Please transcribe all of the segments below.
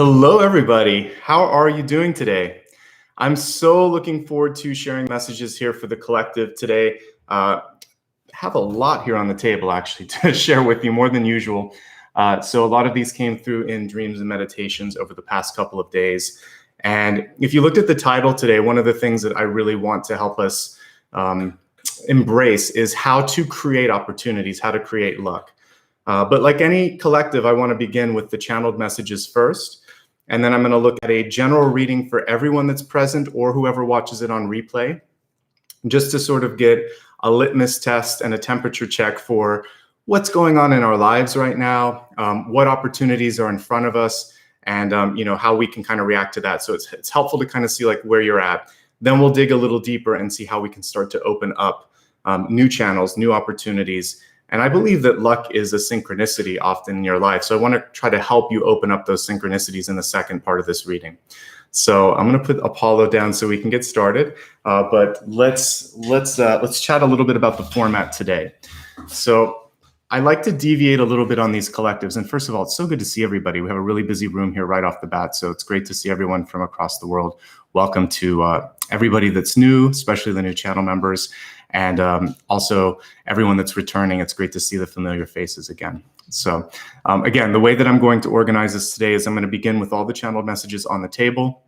Hello, everybody. How are you doing today? I'm so looking forward to sharing messages here for the collective today. Have a lot here on the table, actually, to share with you, more than usual. So a lot of these came through in dreams and meditations over the past couple of days. And if you looked at the title today, one of the things that I really want to help us embrace is how to create opportunities, how to create luck. But like any collective, I want to begin with the channeled messages first. And then I'm going to look at a general reading for everyone that's present or whoever watches it on replay, just to sort of get a litmus test and a temperature check for what's going on in our lives right now, what opportunities are in front of us, and how we can kind of react to that. So it's helpful to kind of see like where you're at. Then we'll dig a little deeper and see how we can start to open up new channels, new opportunities. And I believe that luck is a synchronicity often in your life. So I want to try to help you open up those synchronicities in the second part of this reading. So I'm going to put Apollo down so we can get started. But let's chat a little bit about the format today. So I like to deviate a little bit on these collectives. And first of all, it's so good to see everybody. We have a really busy room here right off the bat. So it's great to see everyone from across the world. Welcome to everybody that's new, especially the new channel members. And also everyone that's returning. It's great to see the familiar faces again. So again, the way that I'm going to organize this today is I'm going to begin with all the channeled messages on the table.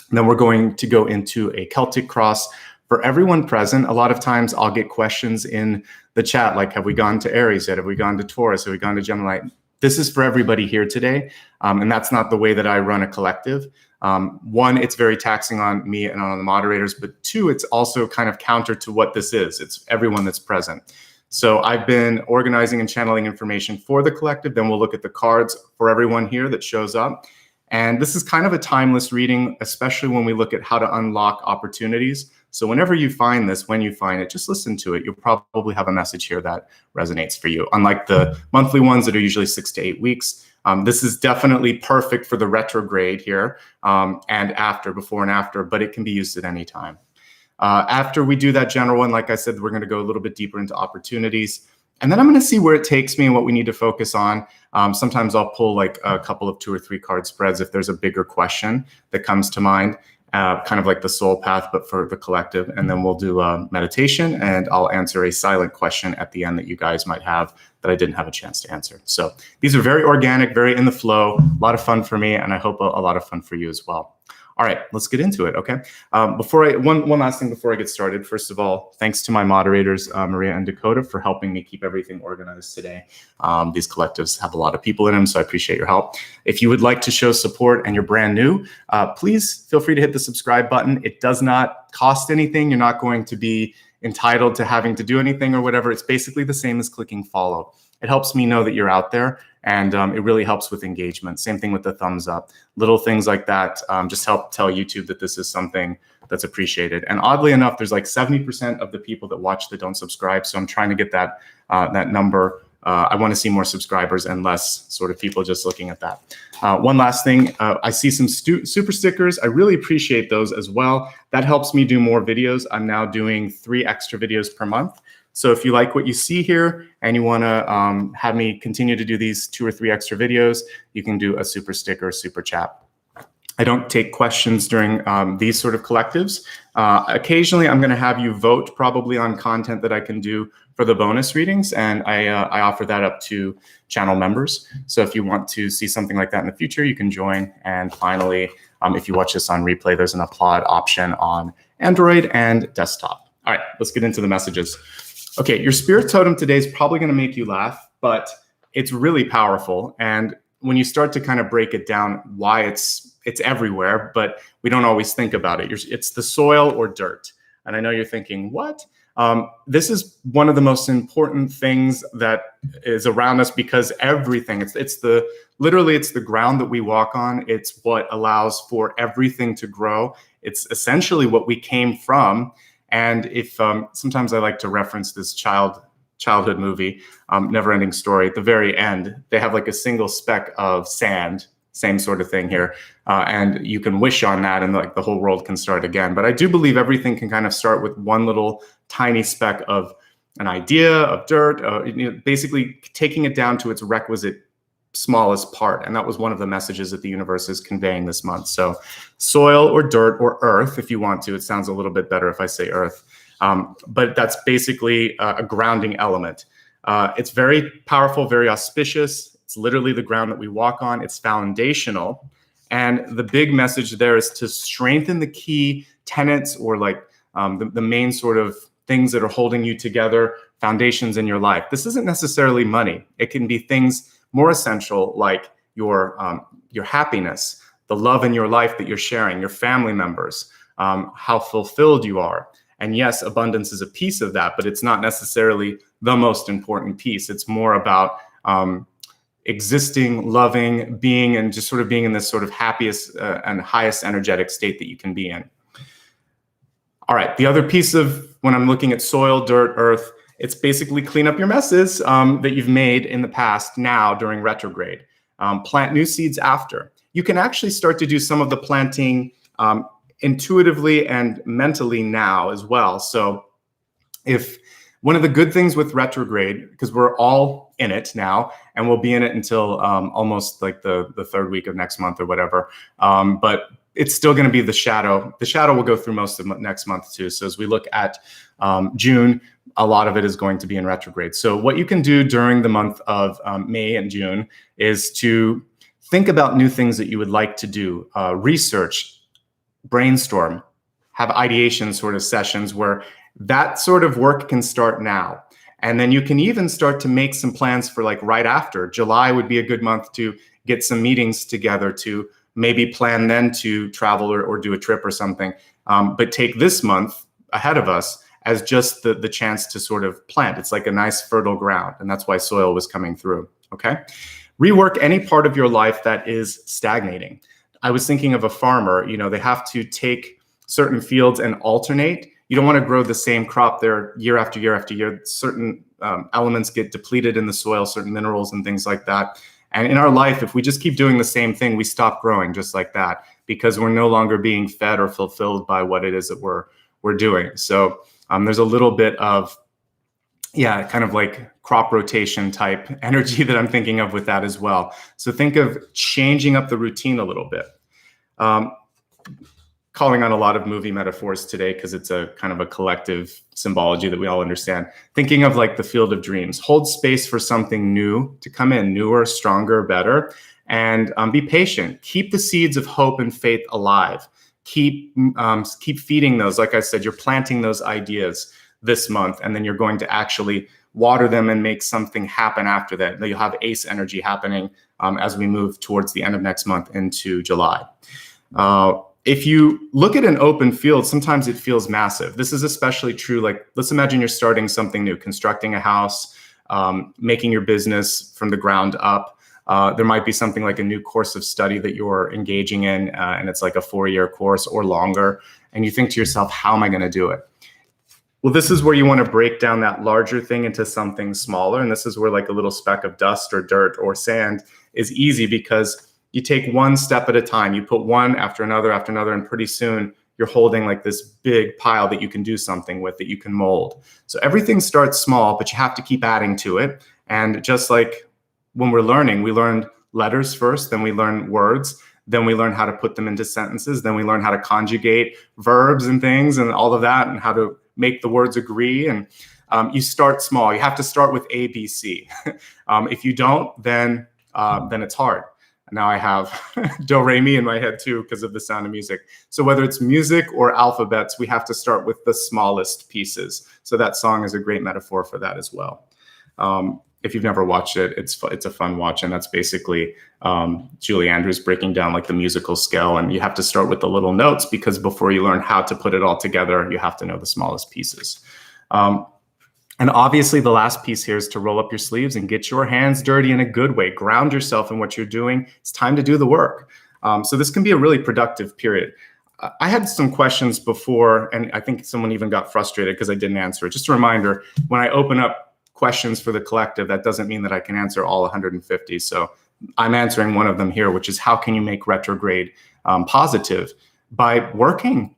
And then we're going to go into a Celtic cross for everyone present. A lot of times I'll get questions in the chat like, have we gone to Aries yet? Have we gone to Taurus? Have we gone to Gemini? This is for everybody here today. And that's not the way that I run a collective. One, it's very taxing on me and on the moderators, but two, it's also kind of counter to what this is. It's everyone that's present. So I've been organizing and channeling information for the collective. Then we'll look at the cards for everyone here that shows up. And this is kind of a timeless reading, especially when we look at how to unlock opportunities. So whenever you find this, when you find it, just listen to it. You'll probably have a message here that resonates for you. Unlike the monthly ones that are usually 6 to 8 weeks, this is definitely perfect for the retrograde here and after, before and after, but it can be used at any time. After we do that general one, like I said, we're going to go a little bit deeper into opportunities. And then I'm going to see where it takes me and what we need to focus on. Sometimes I'll pull like a couple of 2 or 3 card spreads if there's a bigger question that comes to mind, kind of like the soul path, but for the collective. And then we'll do a meditation and I'll answer a silent question at the end that you guys might have that I didn't have a chance to answer. So these are very organic, very in the flow, a lot of fun for me, and I hope a lot of fun for you as well. All right, let's get into it, okay? One last thing before I get started. First of all, thanks to my moderators, Maria and Dakota, for helping me keep everything organized today. These collectives have a lot of people in them, so I appreciate your help. If you would like to show support and you're brand new, please feel free to hit the subscribe button. It does not cost anything. You're not going to be entitled to having to do anything or whatever. It's basically the same as clicking follow. It helps me know that you're out there, and it really helps with engagement. Same thing with the thumbs up. Little things like that just help tell YouTube that this is something that's appreciated. And oddly enough, there's like 70% of the people that watch that don't subscribe. So I'm trying to get that number. I want to see more subscribers and less sort of people just looking at that. One last thing, I see some super stickers. I really appreciate those as well. That helps me do more videos. I'm now doing 3 extra videos per month. So if you like what you see here and you want to have me continue to do these 2 or 3 extra videos, you can do a super sticker, super chat. I don't take questions during these sort of collectives. Occasionally, I'm going to have you vote probably on content that I can do for the bonus readings, and I offer that up to channel members. So if you want to see something like that in the future, you can join. And finally, if you watch this on replay, there's an applaud option on Android and desktop. All right, let's get into the messages. Okay, your spirit totem today is probably going to make you laugh, but it's really powerful. And when you start to kind of break it down, why it's everywhere, but we don't always think about it. It's the soil or dirt. And I know you're thinking, what? This is one of the most important things that is around us, because everything, literally it's the ground that we walk on. It's what allows for everything to grow. It's essentially what we came from. And if sometimes I like to reference this childhood movie, Never-Ending Story. At the very end, they have like a single speck of sand, same sort of thing here, and you can wish on that, and like the whole world can start again. But I do believe everything can kind of start with one little tiny speck of an idea, of dirt, basically taking it down to its requisite smallest part. And that was one of the messages that the universe is conveying this month. So soil or dirt or earth, if you want to. It sounds a little bit better if I say earth. But that's basically a grounding element. It's very powerful, very auspicious. It's literally the ground that we walk on. It's foundational. And the big message there is to strengthen the key tenets, or like the main sort of things that are holding you together, foundations in your life. This isn't necessarily money. It can be things more essential, like your happiness, the love in your life that you're sharing, your family members, how fulfilled you are. And yes, abundance is a piece of that, but it's not necessarily the most important piece. It's more about existing, loving, being, and just sort of being in this sort of happiest and highest energetic state that you can be in. All right, the other piece of when I'm looking at soil, dirt, earth, it's basically clean up your messes that you've made in the past now during retrograde. Plant new seeds after. You can actually start to do some of the planting intuitively and mentally now as well. So if one of the good things with retrograde, because we're all in it now, and we'll be in it until almost like the third week of next month or whatever, but it's still going to be the shadow. The shadow will go through most of next month too. So as we look at June, a lot of it is going to be in retrograde. So what you can do during the month of May and June is to think about new things that you would like to do, research, brainstorm, have ideation sort of sessions where that sort of work can start now. And then you can even start to make some plans for like right after. July would be a good month to get some meetings together, to maybe plan then to travel or do a trip or something. But take this month ahead of us as just the chance to sort of plant. It's like a nice fertile ground. And that's why soil was coming through, okay? Rework any part of your life that is stagnating. I was thinking of a farmer, you know, they have to take certain fields and alternate. You don't want to grow the same crop there year after year after year. Certain elements get depleted in the soil, certain minerals and things like that. And in our life, if we just keep doing the same thing, we stop growing just like that, because we're no longer being fed or fulfilled by what it is that we're doing. So there's a little bit of, yeah, kind of like crop rotation type energy that I'm thinking of with that as well. So think of changing up the routine a little bit. Calling on a lot of movie metaphors today because it's a kind of a collective symbology that we all understand. Thinking of like the field of dreams. Hold space for something new to come in, newer, stronger, better, and be patient. Keep the seeds of hope and faith alive. Keep feeding those. Like I said, you're planting those ideas this month, and then you're going to actually water them and make something happen after that. You'll have ace energy happening as we move towards the end of next month into July. If you look at an open field, sometimes it feels massive. This is especially true. Like, let's imagine you're starting something new, constructing a house, making your business from the ground up. There might be something like a new course of study that you're engaging in, and it's like a 4-year course or longer. And you think to yourself, how am I going to do it? Well, this is where you want to break down that larger thing into something smaller. And this is where like a little speck of dust or dirt or sand is easy, because you take one step at a time. You put one after another, and pretty soon you're holding like this big pile that you can do something with, that you can mold. So everything starts small, but you have to keep adding to it. And just like when we're learning, we learned letters first, then we learn words, then we learn how to put them into sentences, then we learn how to conjugate verbs and things and all of that, and how to make the words agree. And you start small. You have to start with A, B, C. If you don't, then it's hard. Now I have do, re, mi in my head too because of the Sound of Music. So whether it's music or alphabets, we have to start with the smallest pieces. So that song is a great metaphor for that as well. If you've never watched it, it's a fun watch. And that's basically Julie Andrews breaking down like the musical scale. And you have to start with the little notes, because before you learn how to put it all together, you have to know the smallest pieces. And obviously the last piece here is to roll up your sleeves and get your hands dirty in a good way. Ground yourself in what you're doing. It's time to do the work. So this can be a really productive period. I had some questions before, and I think someone even got frustrated because I didn't answer it. Just a reminder, when I open up questions for the collective, that doesn't mean that I can answer all 150. So I'm answering one of them here, which is how can you make retrograde positive? By working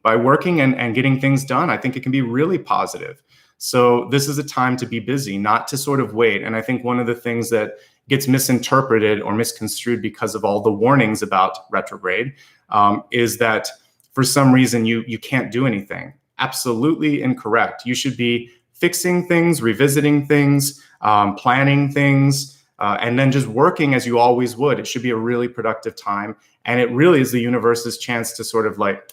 and getting things done. I think it can be really positive. So this is a time to be busy, not to sort of wait. And I think one of the things that gets misinterpreted or misconstrued because of all the warnings about retrograde is that for some reason you can't do anything. Absolutely incorrect. You should be fixing things, revisiting things, planning things, and then just working as you always would. It should be a really productive time. And it really is the universe's chance to sort of like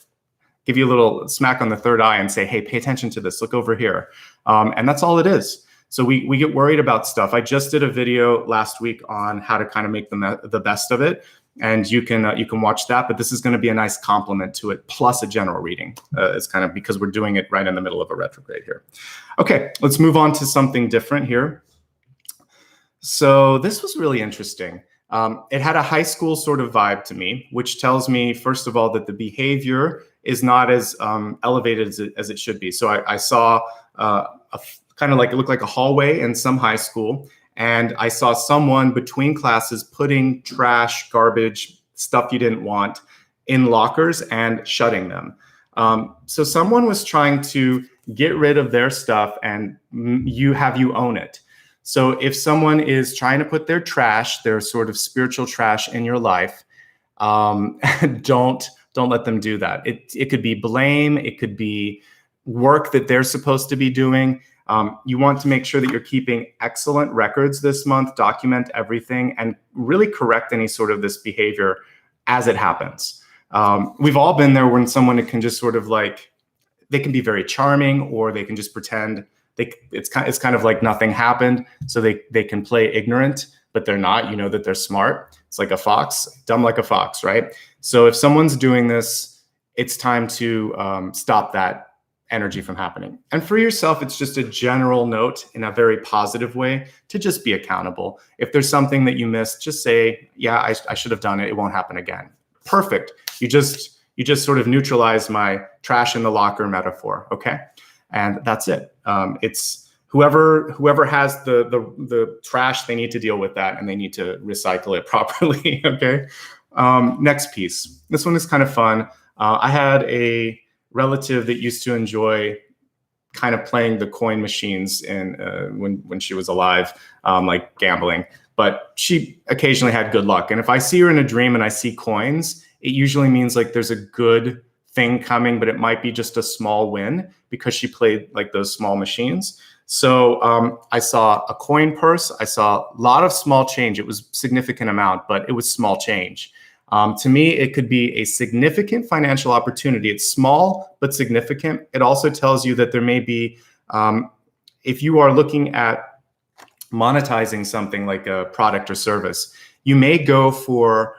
give you a little smack on the third eye and say, hey, pay attention to this, look over here. And that's all it is. So we get worried about stuff. I just did a video last week on how to kind of make the best of it. And you can watch that, but this is going to be a nice complement to it, plus a general reading. It's kind of because we're doing it right in the middle of a retrograde here. Okay, let's move on to something different here. So this was really interesting. It had a high school sort of vibe to me, which tells me, first of all, that the behavior is not as elevated as it should be. So I saw kind of like, it looked like a hallway in some high school. And I saw someone between classes putting trash, garbage, stuff you didn't want in lockers and shutting them. So someone was trying to get rid of their stuff and you own it. So if someone is trying to put their trash, their sort of spiritual trash in your life, don't let them do that. It could be blame. It could be work that they're supposed to be doing. You want to make sure that you're keeping excellent records this month, document everything, and really correct any sort of this behavior as it happens. We've all been there when someone can just sort of like, they can be very charming, or they can just pretend it's kind of like nothing happened. So they can play ignorant, but they're not. You know that they're smart. It's like a fox, dumb like a fox, right? So if someone's doing this, it's time to stop that energy from happening. And for yourself, it's just a general note in a very positive way to just be accountable. If there's something that you missed, just say, yeah, I should have done it. It won't happen again. Perfect. You just sort of neutralize my trash in the locker metaphor. Okay. And that's it. It's whoever has the trash, they need to deal with that and they need to recycle it properly. Okay. Next piece. This one is kind of fun. I had a relative that used to enjoy kind of playing the coin machines when she was alive, like gambling. But she occasionally had good luck. And if I see her in a dream and I see coins, it usually means like there's a good thing coming, but it might be just a small win because she played like those small machines. So I saw a coin purse. I saw a lot of small change. It was a significant amount, but it was small change. To me, it could be a significant financial opportunity. It's small, but significant. It also tells you that there may be, if you are looking at monetizing something like a product or service, you may go for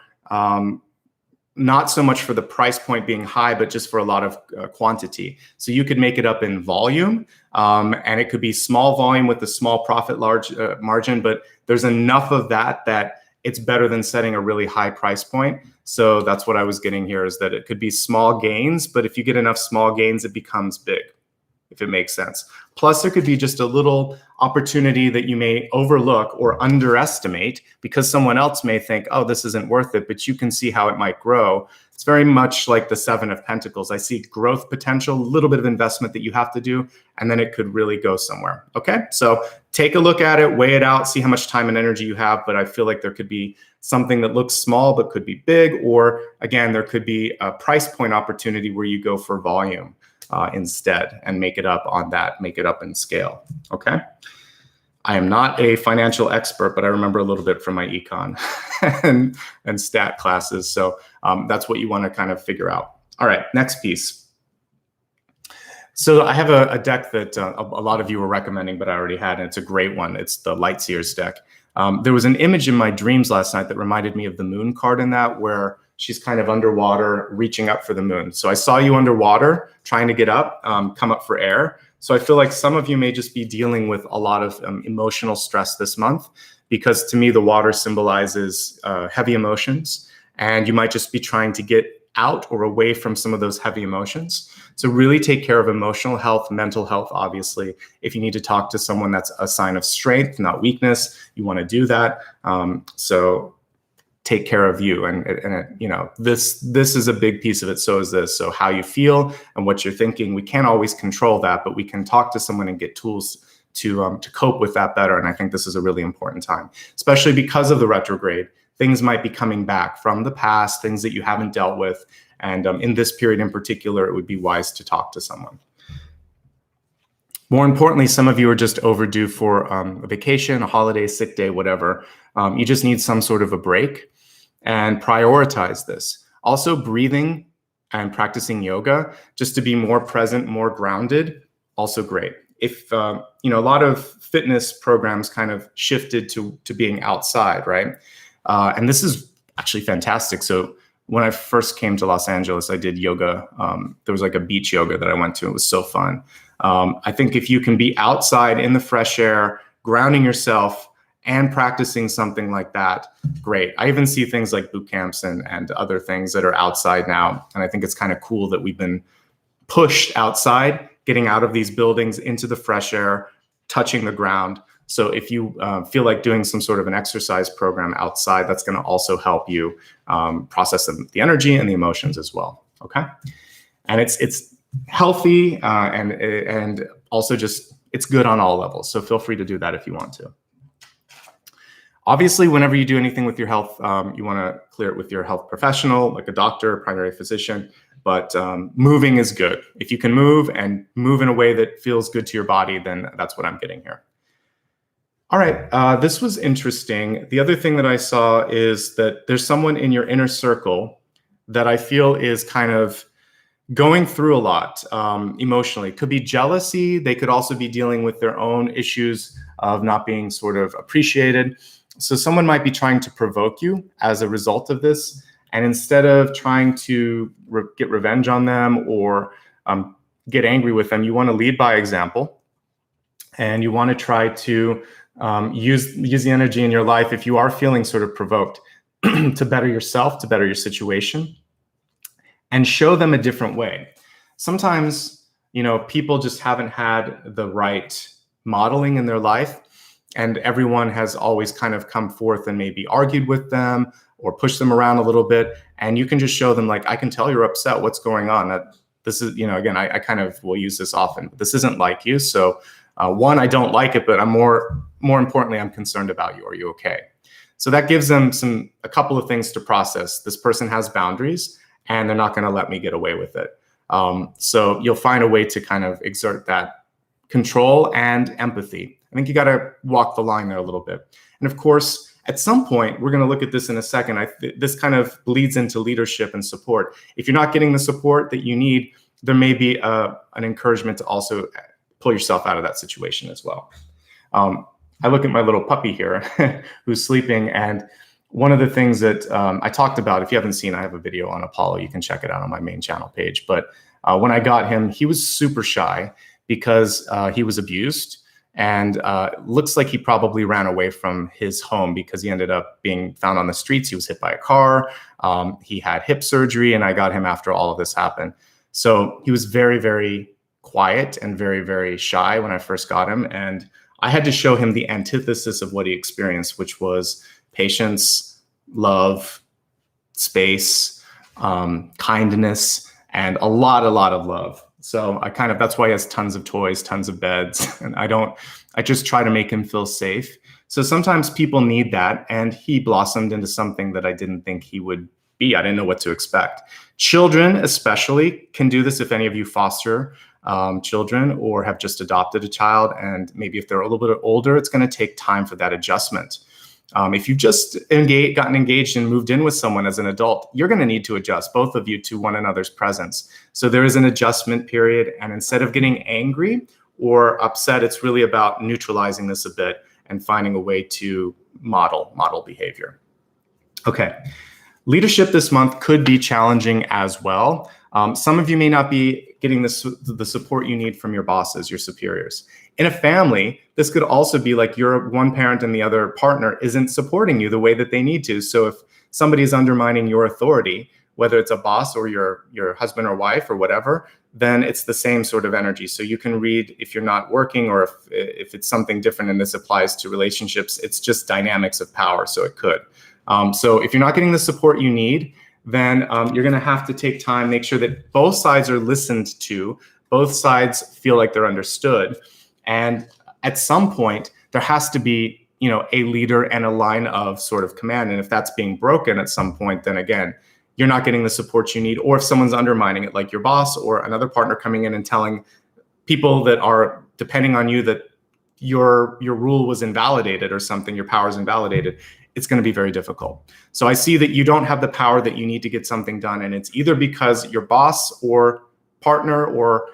not so much for the price point being high, but just for a lot of quantity. So you could make it up in volume, and it could be small volume with a small profit margin, but there's enough of that it's better than setting a really high price point. So that's what I was getting here, is that it could be small gains, but if you get enough small gains, it becomes big, if it makes sense. Plus, there could be just a little opportunity that you may overlook or underestimate because someone else may think, oh, this isn't worth it, but you can see how it might grow. It's very much like the Seven of Pentacles. I see growth potential, a little bit of investment that you have to do, and then it could really go somewhere. Okay, so take a look at it, weigh it out, see how much time and energy you have. But I feel like there could be something that looks small but could be big, or again, there could be a price point opportunity where you go for volume instead and make it up on that, make it up in scale. Okay. I am not a financial expert, but I remember a little bit from my econ and stat classes. So that's what you want to kind of figure out. All right, next piece. So I have a deck that a lot of you were recommending, but I already had, and it's a great one. It's the Lightseers deck. There was an image in my dreams last night that reminded me of the moon card in that, where she's kind of underwater, reaching up for the moon. So I saw you underwater, trying to get up, come up for air. So I feel like some of you may just be dealing with a lot of emotional stress this month, because to me, the water symbolizes heavy emotions, and you might just be trying to get out or away from some of those heavy emotions. So really take care of emotional health, mental health, obviously. If you need to talk to someone, that's a sign of strength, not weakness. You want to do that. So take care of you. And you know, this is a big piece of it. So is this. So how you feel and what you're thinking, we can't always control that, but we can talk to someone and get tools to cope with that better. And I think this is a really important time, especially because of the retrograde. Things might be coming back from the past, things that you haven't dealt with. And in this period in particular, it would be wise to talk to someone. More importantly, some of you are just overdue for a vacation, a holiday, sick day, whatever. You just need some sort of a break, and prioritize this. Also, breathing and practicing yoga just to be more present, more grounded, also great. If a lot of fitness programs kind of shifted to being outside, right? And this is actually fantastic. So when I first came to Los Angeles, I did yoga. There was like a beach yoga that I went to. It was so fun. I think if you can be outside in the fresh air, grounding yourself and practicing something like that, great. I even see things like boot camps and other things that are outside now. And I think it's kind of cool that we've been pushed outside, getting out of these buildings into the fresh air, touching the ground. So if you feel like doing some sort of an exercise program outside, that's going to also help you process the energy and the emotions as well. Okay, and it's healthy and also just it's good on all levels. So feel free to do that if you want to. Obviously, whenever you do anything with your health, you want to clear it with your health professional, like a doctor, primary physician. But moving is good. If you can move and move in a way that feels good to your body, then that's what I'm getting here. All right, this was interesting. The other thing that I saw is that there's someone in your inner circle that I feel is kind of going through a lot emotionally. Could be jealousy. They could also be dealing with their own issues of not being sort of appreciated. So someone might be trying to provoke you as a result of this. And instead of trying to get revenge on them or get angry with them, you want to lead by example. And you want to try to use the energy in your life if you are feeling sort of provoked to better yourself, to better your situation, and show them a different way. Sometimes, people just haven't had the right modeling in their life, and everyone has always kind of come forth and maybe argued with them or pushed them around a little bit. And you can just show them, like, I can tell you're upset. What's going on? That this is, again, I kind of will use this often, but this isn't like you. So one, I don't like it, but I'm more importantly, I'm concerned about you. Are you okay? So that gives them a couple of things to process. This person has boundaries and they're not going to let me get away with it. So you'll find a way to kind of exert that control and empathy. I think you got to walk the line there a little bit. And of course, at some point, we're going to look at this in a second. This kind of bleeds into leadership and support. If you're not getting the support that you need, there may be an encouragement to also pull yourself out of that situation as well. I look at my little puppy here who's sleeping, and one of the things that I talked about, if you haven't seen, I have a video on Apollo. You can check it out on my main channel page. But when I got him, he was super shy because he was abused. And looks like he probably ran away from his home because he ended up being found on the streets. He was hit by a car. He had hip surgery, and I got him after all of this happened. So he was very, very quiet and very, very shy when I first got him. And I had to show him the antithesis of what he experienced, which was patience, love, space, kindness, and a lot of love. So that's why he has tons of toys, tons of beds. And I just try to make him feel safe. So sometimes people need that. And he blossomed into something that I didn't think he would be. I didn't know what to expect. Children especially can do this if any of you foster children or have just adopted a child. And maybe if they're a little bit older, it's going to take time for that adjustment. If you've just gotten engaged and moved in with someone as an adult, you're going to need to adjust, both of you, to one another's presence. So there is an adjustment period. And instead of getting angry or upset, it's really about neutralizing this a bit and finding a way to model behavior. Okay. Leadership this month could be challenging as well. Some of you may not be getting the support you need from your bosses, your superiors. In a family, this could also be like you're one parent and the other partner isn't supporting you the way that they need to. So if somebody is undermining your authority, whether it's a boss or your husband or wife or whatever, then it's the same sort of energy. So you can read if you're not working or if it's something different, and this applies to relationships, it's just dynamics of power. So it could. So if you're not getting the support you need, then you're going to have to take time, make sure that both sides are listened to, both sides feel like they're understood. And at some point there has to be, a leader and a line of sort of command. And if that's being broken at some point, then again, you're not getting the support you need. Or if someone's undermining it, like your boss or another partner coming in and telling people that are depending on you that your rule was invalidated or something, your power is invalidated, it's going to be very difficult. So I see that you don't have the power that you need to get something done. And it's either because your boss or partner or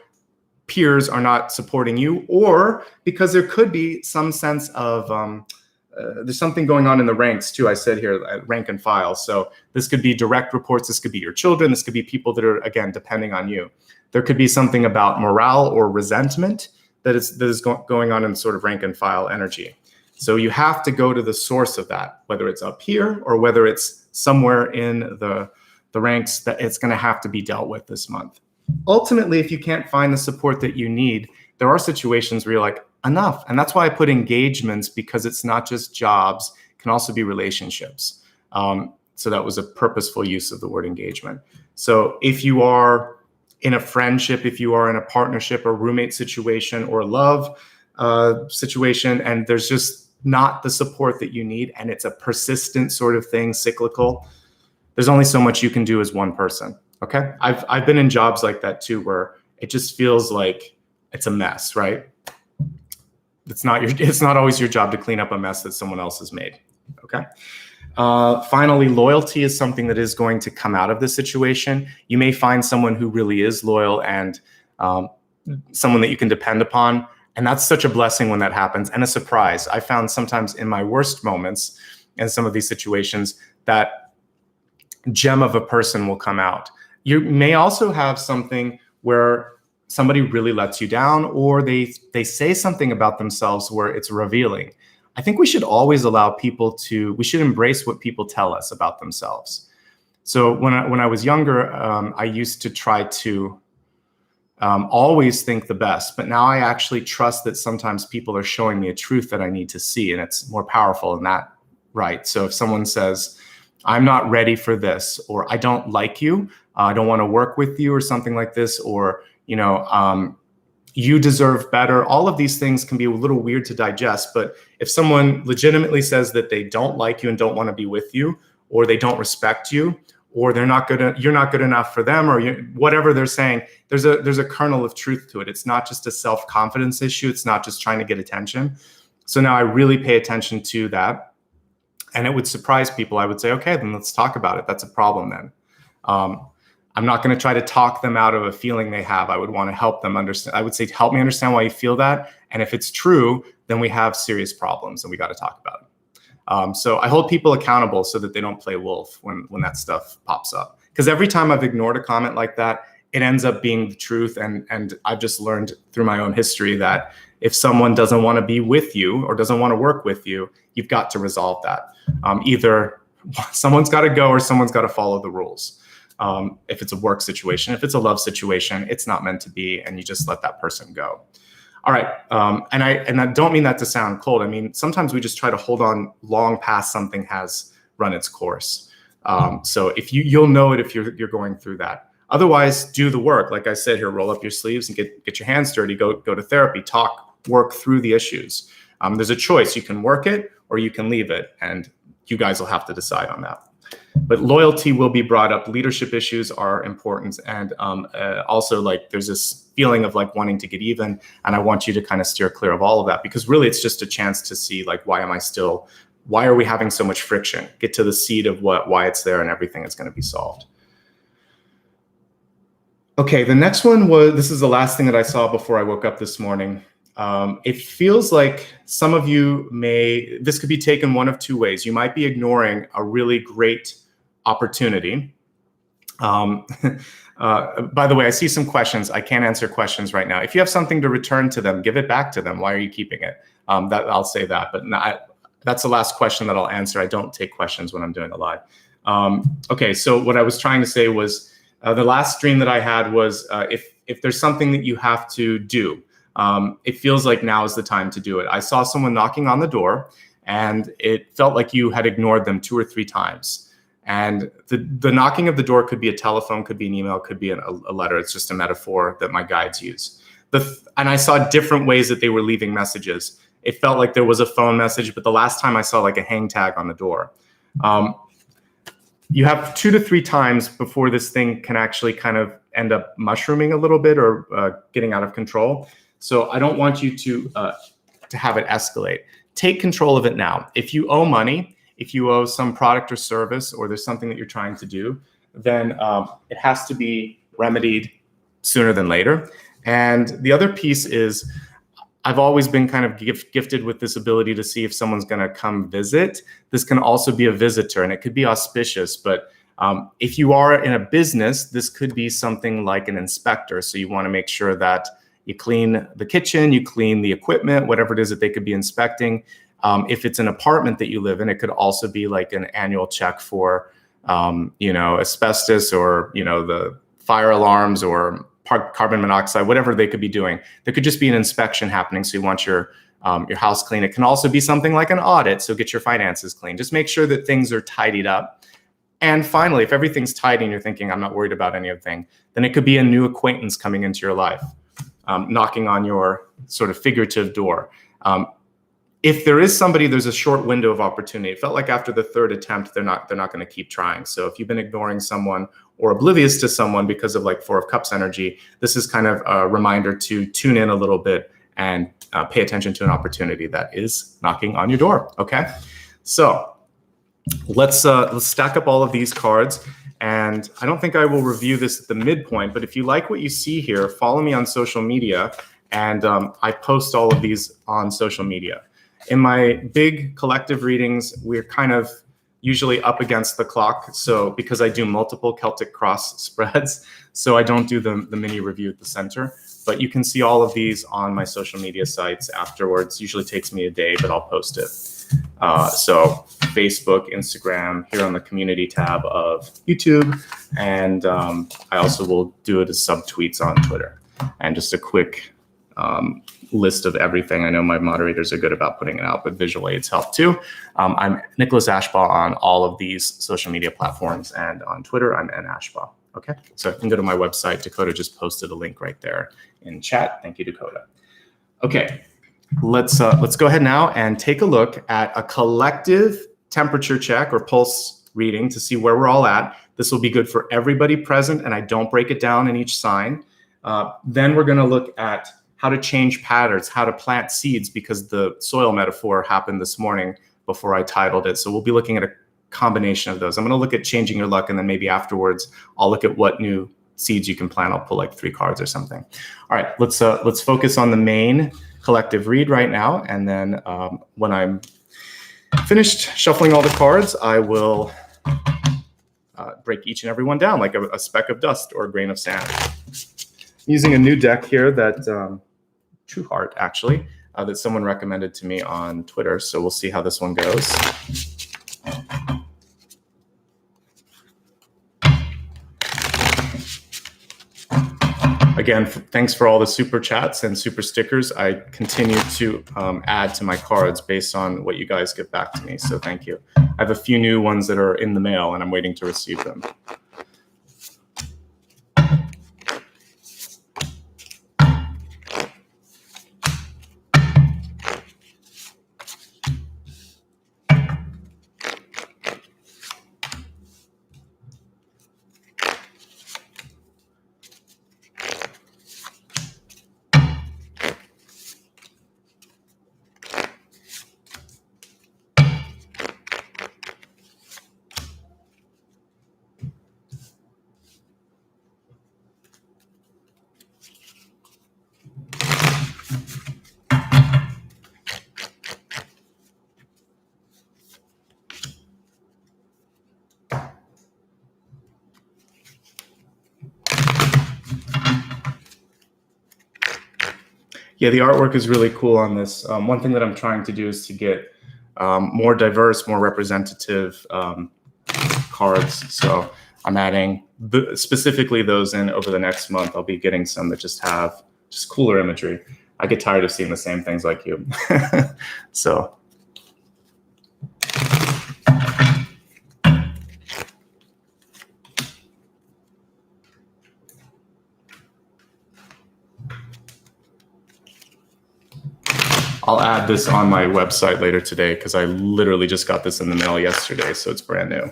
peers are not supporting you, or because there could be some sense of, there's something going on in the ranks too. I said here, rank and file. So this could be direct reports. This could be your children. This could be people that are, again, depending on you. There could be something about morale or resentment that is going on in sort of rank and file energy. So you have to go to the source of that, whether it's up here or whether it's somewhere in the ranks, that it's going to have to be dealt with this month. Ultimately, if you can't find the support that you need, there are situations where you're like, enough. And that's why I put engagements, because it's not just jobs, it can also be relationships. So that was a purposeful use of the word engagement. So if you are in a friendship, if you are in a partnership or roommate situation or love situation, and there's just not the support that you need, and it's a persistent sort of thing, cyclical, there's only so much you can do as one person. Okay. I've been in jobs like that too, where it just feels like it's a mess, right? It's not always your job to clean up a mess that someone else has made. Okay. Finally, loyalty is something that is going to come out of this situation. You may find someone who really is loyal and someone that you can depend upon. And that's such a blessing when that happens, and a surprise. I found sometimes in my worst moments in some of these situations that gem of a person will come out. You may also have something where somebody really lets you down, or they say something about themselves where it's revealing. I think we should always allow we should embrace what people tell us about themselves. So when I was younger, I used to try to always think the best, but now I actually trust that sometimes people are showing me a truth that I need to see, and it's more powerful than that, right? So if someone says, I'm not ready for this, or I don't like you, I don't want to work with you, or something like this, or, you deserve better. All of these things can be a little weird to digest, but if someone legitimately says that they don't like you and don't want to be with you, or they don't respect you, or you're not good enough for them, or whatever they're saying, there's a kernel of truth to it. It's not just a self-confidence issue. It's not just trying to get attention. So now I really pay attention to that. And it would surprise people. I would say, okay, then let's talk about it. That's a problem then. I'm not going to try to talk them out of a feeling they have. I would want to help them understand. I would say, help me understand why you feel that. And if it's true, then we have serious problems and we got to talk about it. So I hold people accountable so that they don't play wolf when that stuff pops up. Because every time I've ignored a comment like that, it ends up being the truth. And I've just learned through my own history that if someone doesn't want to be with you or doesn't want to work with you, you've got to resolve that. Either someone's got to go or someone's got to follow the rules. If it's a work situation, if it's a love situation, it's not meant to be, and you just let that person go. All right. And I don't mean that to sound cold. I mean, sometimes we just try to hold on long past something has run its course. So if you'll know it if you're going through that. Otherwise, do the work. Like I said here, roll up your sleeves and get your hands dirty. Go to therapy. Talk, work through the issues. There's a choice. You can work it or you can leave it, and you guys will have to decide on that. But loyalty will be brought up. Leadership issues are important, and also like there's this feeling of like wanting to get even, and I want you to kind of steer clear of all of that, because really it's just a chance to see like why are we having so much friction? Get to the seed of why it's there, and everything is going to be solved. Okay, the next one this is the last thing that I saw before I woke up this morning. It feels like some of you this could be taken one of two ways. You might be ignoring a really great opportunity. By the way, I see some questions. I can't answer questions right now. If you have something to return to them, give it back to them. Why are you keeping it? I'll say that, but that's the last question that I'll answer. I don't take questions when I'm doing a live. Okay, so what I was trying to say was the last stream that I had was if there's something that you have to do, it feels like now is the time to do it. I saw someone knocking on the door, and it felt like you had ignored them 2 or 3 times. And the knocking of the door could be a telephone, could be an email, could be a letter. It's just a metaphor that my guides use. And I saw different ways that they were leaving messages. It felt like there was a phone message, but the last time I saw like a hang tag on the door. You have 2 to 3 times before this thing can actually kind of end up mushrooming a little bit or getting out of control. So I don't want you to have it escalate. Take control of it now. If you owe money, if you owe some product or service, or there's something that you're trying to do, then it has to be remedied sooner than later. And the other piece is, I've always been kind of gifted with this ability to see if someone's going to come visit. This can also be a visitor, and it could be auspicious. But if you are in a business, this could be something like an inspector. So you want to make sure that you clean the kitchen, you clean the equipment, whatever it is that they could be inspecting. If it's an apartment that you live in, it could also be like an annual check for, asbestos, or, the fire alarms, or carbon monoxide, whatever they could be doing. There could just be an inspection happening. So you want your house clean. It can also be something like an audit. So get your finances clean. Just make sure that things are tidied up. And finally, if everything's tidy and you're thinking, I'm not worried about anything, then it could be a new acquaintance coming into your life, knocking on your sort of figurative door. If there is somebody, there's a short window of opportunity. It felt like after the 3rd attempt, they're not going to keep trying. So if you've been ignoring someone or oblivious to someone because of like 4 of Cups energy, this is kind of a reminder to tune in a little bit and pay attention to an opportunity that is knocking on your door. Okay, so let's stack up all of these cards. And I don't think I will review this at the midpoint, but if you like what you see here, follow me on social media, and I post all of these on social media. In my big collective readings, we're kind of usually up against the clock. So because I do multiple Celtic cross spreads, so I don't do the mini review at the center. But you can see all of these on my social media sites afterwards. Usually takes me a day, but I'll post it. So Facebook, Instagram, here on the community tab of YouTube. And I also will do it as sub-tweets on Twitter. And just a quick list of everything. I know my moderators are good about putting it out, but visual aids help too. I'm Nicholas Ashbaugh on all of these social media platforms, and on Twitter, I'm Ashbaugh. Okay, so you can go to my website. Dakota just posted a link right there in chat. Thank you, Dakota. Okay, let's go ahead now and take a look at a collective temperature check or pulse reading to see where we're all at. This will be good for everybody present, and I don't break it down in each sign. Then we're going to look at how to change patterns, how to plant seeds, because the soil metaphor happened this morning before I titled it. So we'll be looking at a combination of those. I'm going to look at changing your luck, and then maybe afterwards I'll look at what new seeds you can plant. I'll pull like 3 cards or something. All right, let's focus on the main collective read right now, and then when I'm finished shuffling all the cards, I will break each and every one down like a speck of dust or a grain of sand. I'm using a new deck here that True Heart, actually, that someone recommended to me on Twitter. So we'll see how this one goes. Again, thanks for all the super chats and super stickers. I continue to add to my cards based on what you guys get back to me. So thank you. I have a few new ones that are in the mail, and I'm waiting to receive them. Yeah, the artwork is really cool on this. One thing that I'm trying to do is to get more diverse, more representative cards. So I'm adding specifically those in over the next month. I'll be getting some that just have just cooler imagery. I get tired of seeing the same things like you. So. I'll add this on my website later today because I literally just got this in the mail yesterday, so it's brand new.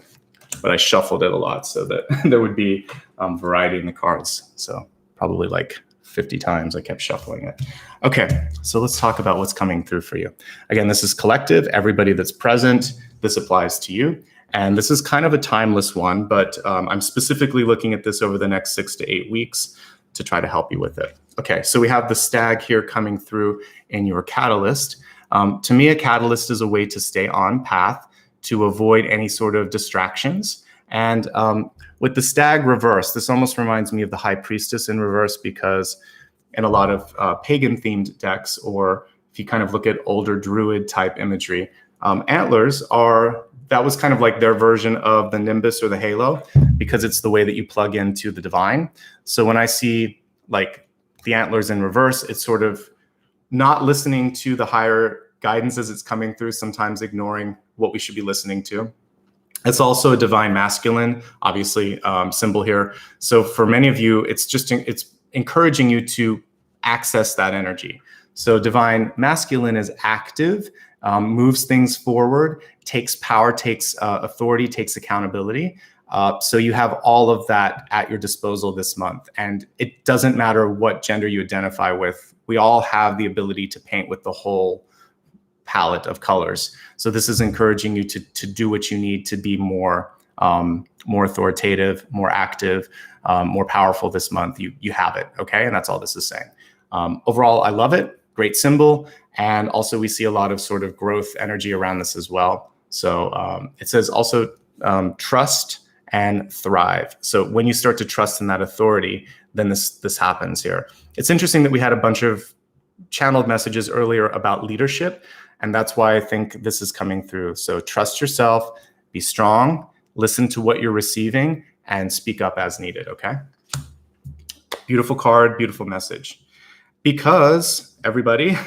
But I shuffled it a lot so that there would be variety in the cards. So probably like 50 times I kept shuffling it. Okay, so let's talk about what's coming through for you. Again, this is collective, everybody that's present, this applies to you. And this is kind of a timeless one, but I'm specifically looking at this over the next 6 to 8 weeks to try to help you with it. Okay, so we have the stag here coming through in your catalyst. To me, a catalyst is a way to stay on path, to avoid any sort of distractions. And with the stag reverse, this almost reminds me of the high priestess in reverse, because in a lot of pagan themed decks, or if you kind of look at older druid type imagery, antlers are, that was kind of like their version of the nimbus or the halo, because it's the way that you plug into the divine. So when I see like the antlers in reverse, it's sort of not listening to the higher guidance as it's coming through, sometimes ignoring what we should be listening to. It's also a divine masculine, obviously, symbol here. So for many of you, it's encouraging you to access that energy. So divine masculine is active, moves things forward, takes power, takes authority, takes accountability. So you have all of that at your disposal this month. And it doesn't matter what gender you identify with. We all have the ability to paint with the whole palette of colors. So this is encouraging you to do what you need to be more authoritative, more active, more powerful this month. You have it, okay? And that's all this is saying. Overall, I love it. Great symbol. And also we see a lot of sort of growth energy around this as well. So it says also trust and thrive. So when you start to trust in that authority, then this happens here. It's interesting that we had a bunch of channeled messages earlier about leadership, and that's why I think this is coming through. So trust yourself, be strong, listen to what you're receiving, and speak up as needed, okay? Beautiful card, beautiful message. Because everybody,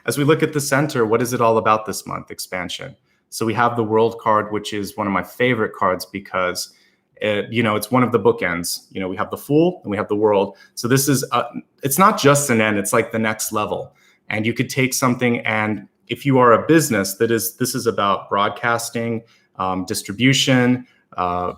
as we look at the center, what is it all about this month? Expansion. So we have the World card, which is one of my favorite cards because it's one of the bookends. We have the Fool and we have the World. So this is, it's not just an end, it's like the next level. And you could take something, and if you are a business, this is about broadcasting, distribution,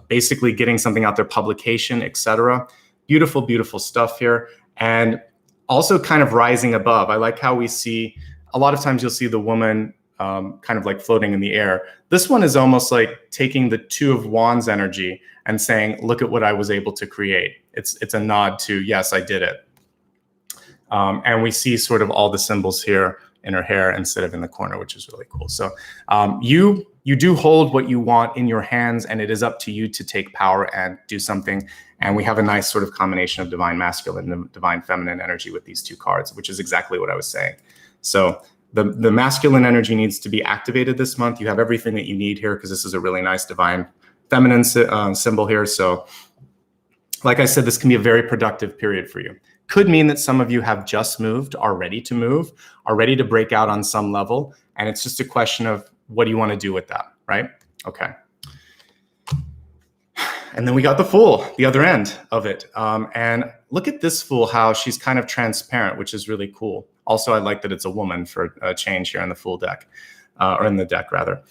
basically getting something out there, publication, etc. Beautiful, beautiful stuff here. And also kind of rising above. I like how we see, a lot of times you'll see the woman kind of like floating in the air. This one is almost like taking the Two of Wands energy and saying, look at what I was able to create. It's a nod to, yes, I did it. And we see sort of all the symbols here in her hair instead of in the corner, which is really cool. So you do hold what you want in your hands, and it is up to you to take power and do something. And we have a nice sort of combination of divine masculine and divine feminine energy with these two cards, which is exactly what I was saying. So the masculine energy needs to be activated this month. You have everything that you need here because this is a really nice divine feminine symbol here. So like I said, this can be a very productive period for you. Could mean that some of you have just moved, are ready to move, are ready to break out on some level. And it's just a question of what do you want to do with that, right? Okay. And then we got the Fool, the other end of it. And look at this Fool, how she's kind of transparent, which is really cool. Also, I like that it's a woman for a change here in the Fool deck, or in the deck rather.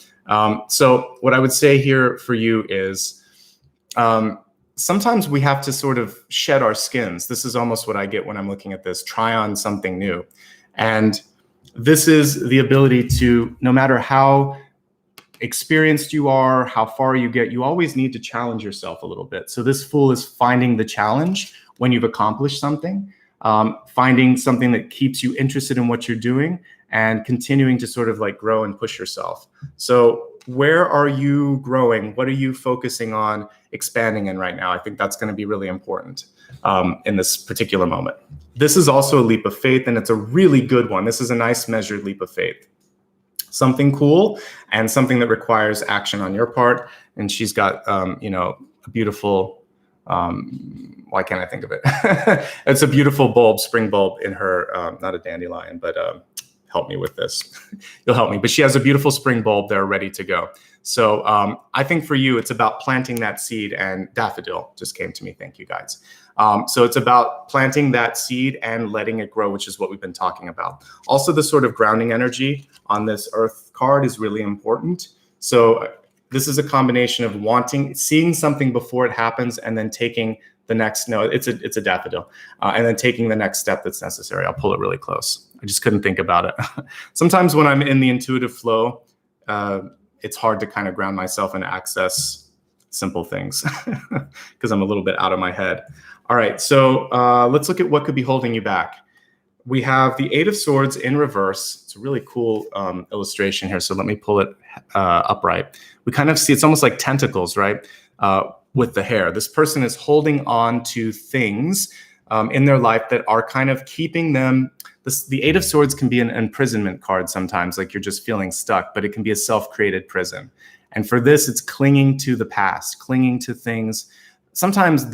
So what I would say here for you is sometimes we have to sort of shed our skins. This is almost what I get when I'm looking at this, try on something new. And this is the ability to, no matter how experienced you are, how far you get, you always need to challenge yourself a little bit. So this Fool is finding the challenge when you've accomplished something, finding something that keeps you interested in what you're doing and continuing to sort of like grow and push yourself. So where are you growing? What are you focusing on expanding in right now? I think that's going to be really important in this particular moment. This is also a leap of faith, and it's a really good one. This is a nice measured leap of faith. Something cool and something that requires action on your part. And she's got, a beautiful, why can't I think of it? It's a beautiful bulb, spring bulb in her, not a dandelion, but help me with this. You'll help me. But she has a beautiful spring bulb there ready to go. So I think for you, it's about planting that seed, and daffodil just came to me. Thank you, guys. So it's about planting that seed and letting it grow, which is what we've been talking about. Also, the sort of grounding energy on this earth card is really important. So this is a combination of seeing something before it happens, and then taking the next, no, it's a daffodil, and then taking the next step that's necessary. I'll pull it really close. I just couldn't think about it. Sometimes when I'm in the intuitive flow, it's hard to kind of ground myself and access simple things because I'm a little bit out of my head. All right, so let's look at what could be holding you back. We have the Eight of Swords in reverse. It's a really cool illustration here. So let me pull it upright. We kind of see it's almost like tentacles, right? With the hair. This person is holding on to things in their life that are kind of keeping them. The Eight of Swords can be an imprisonment card sometimes, like you're just feeling stuck, but it can be a self-created prison. And for this, it's clinging to the past, clinging to things. Sometimes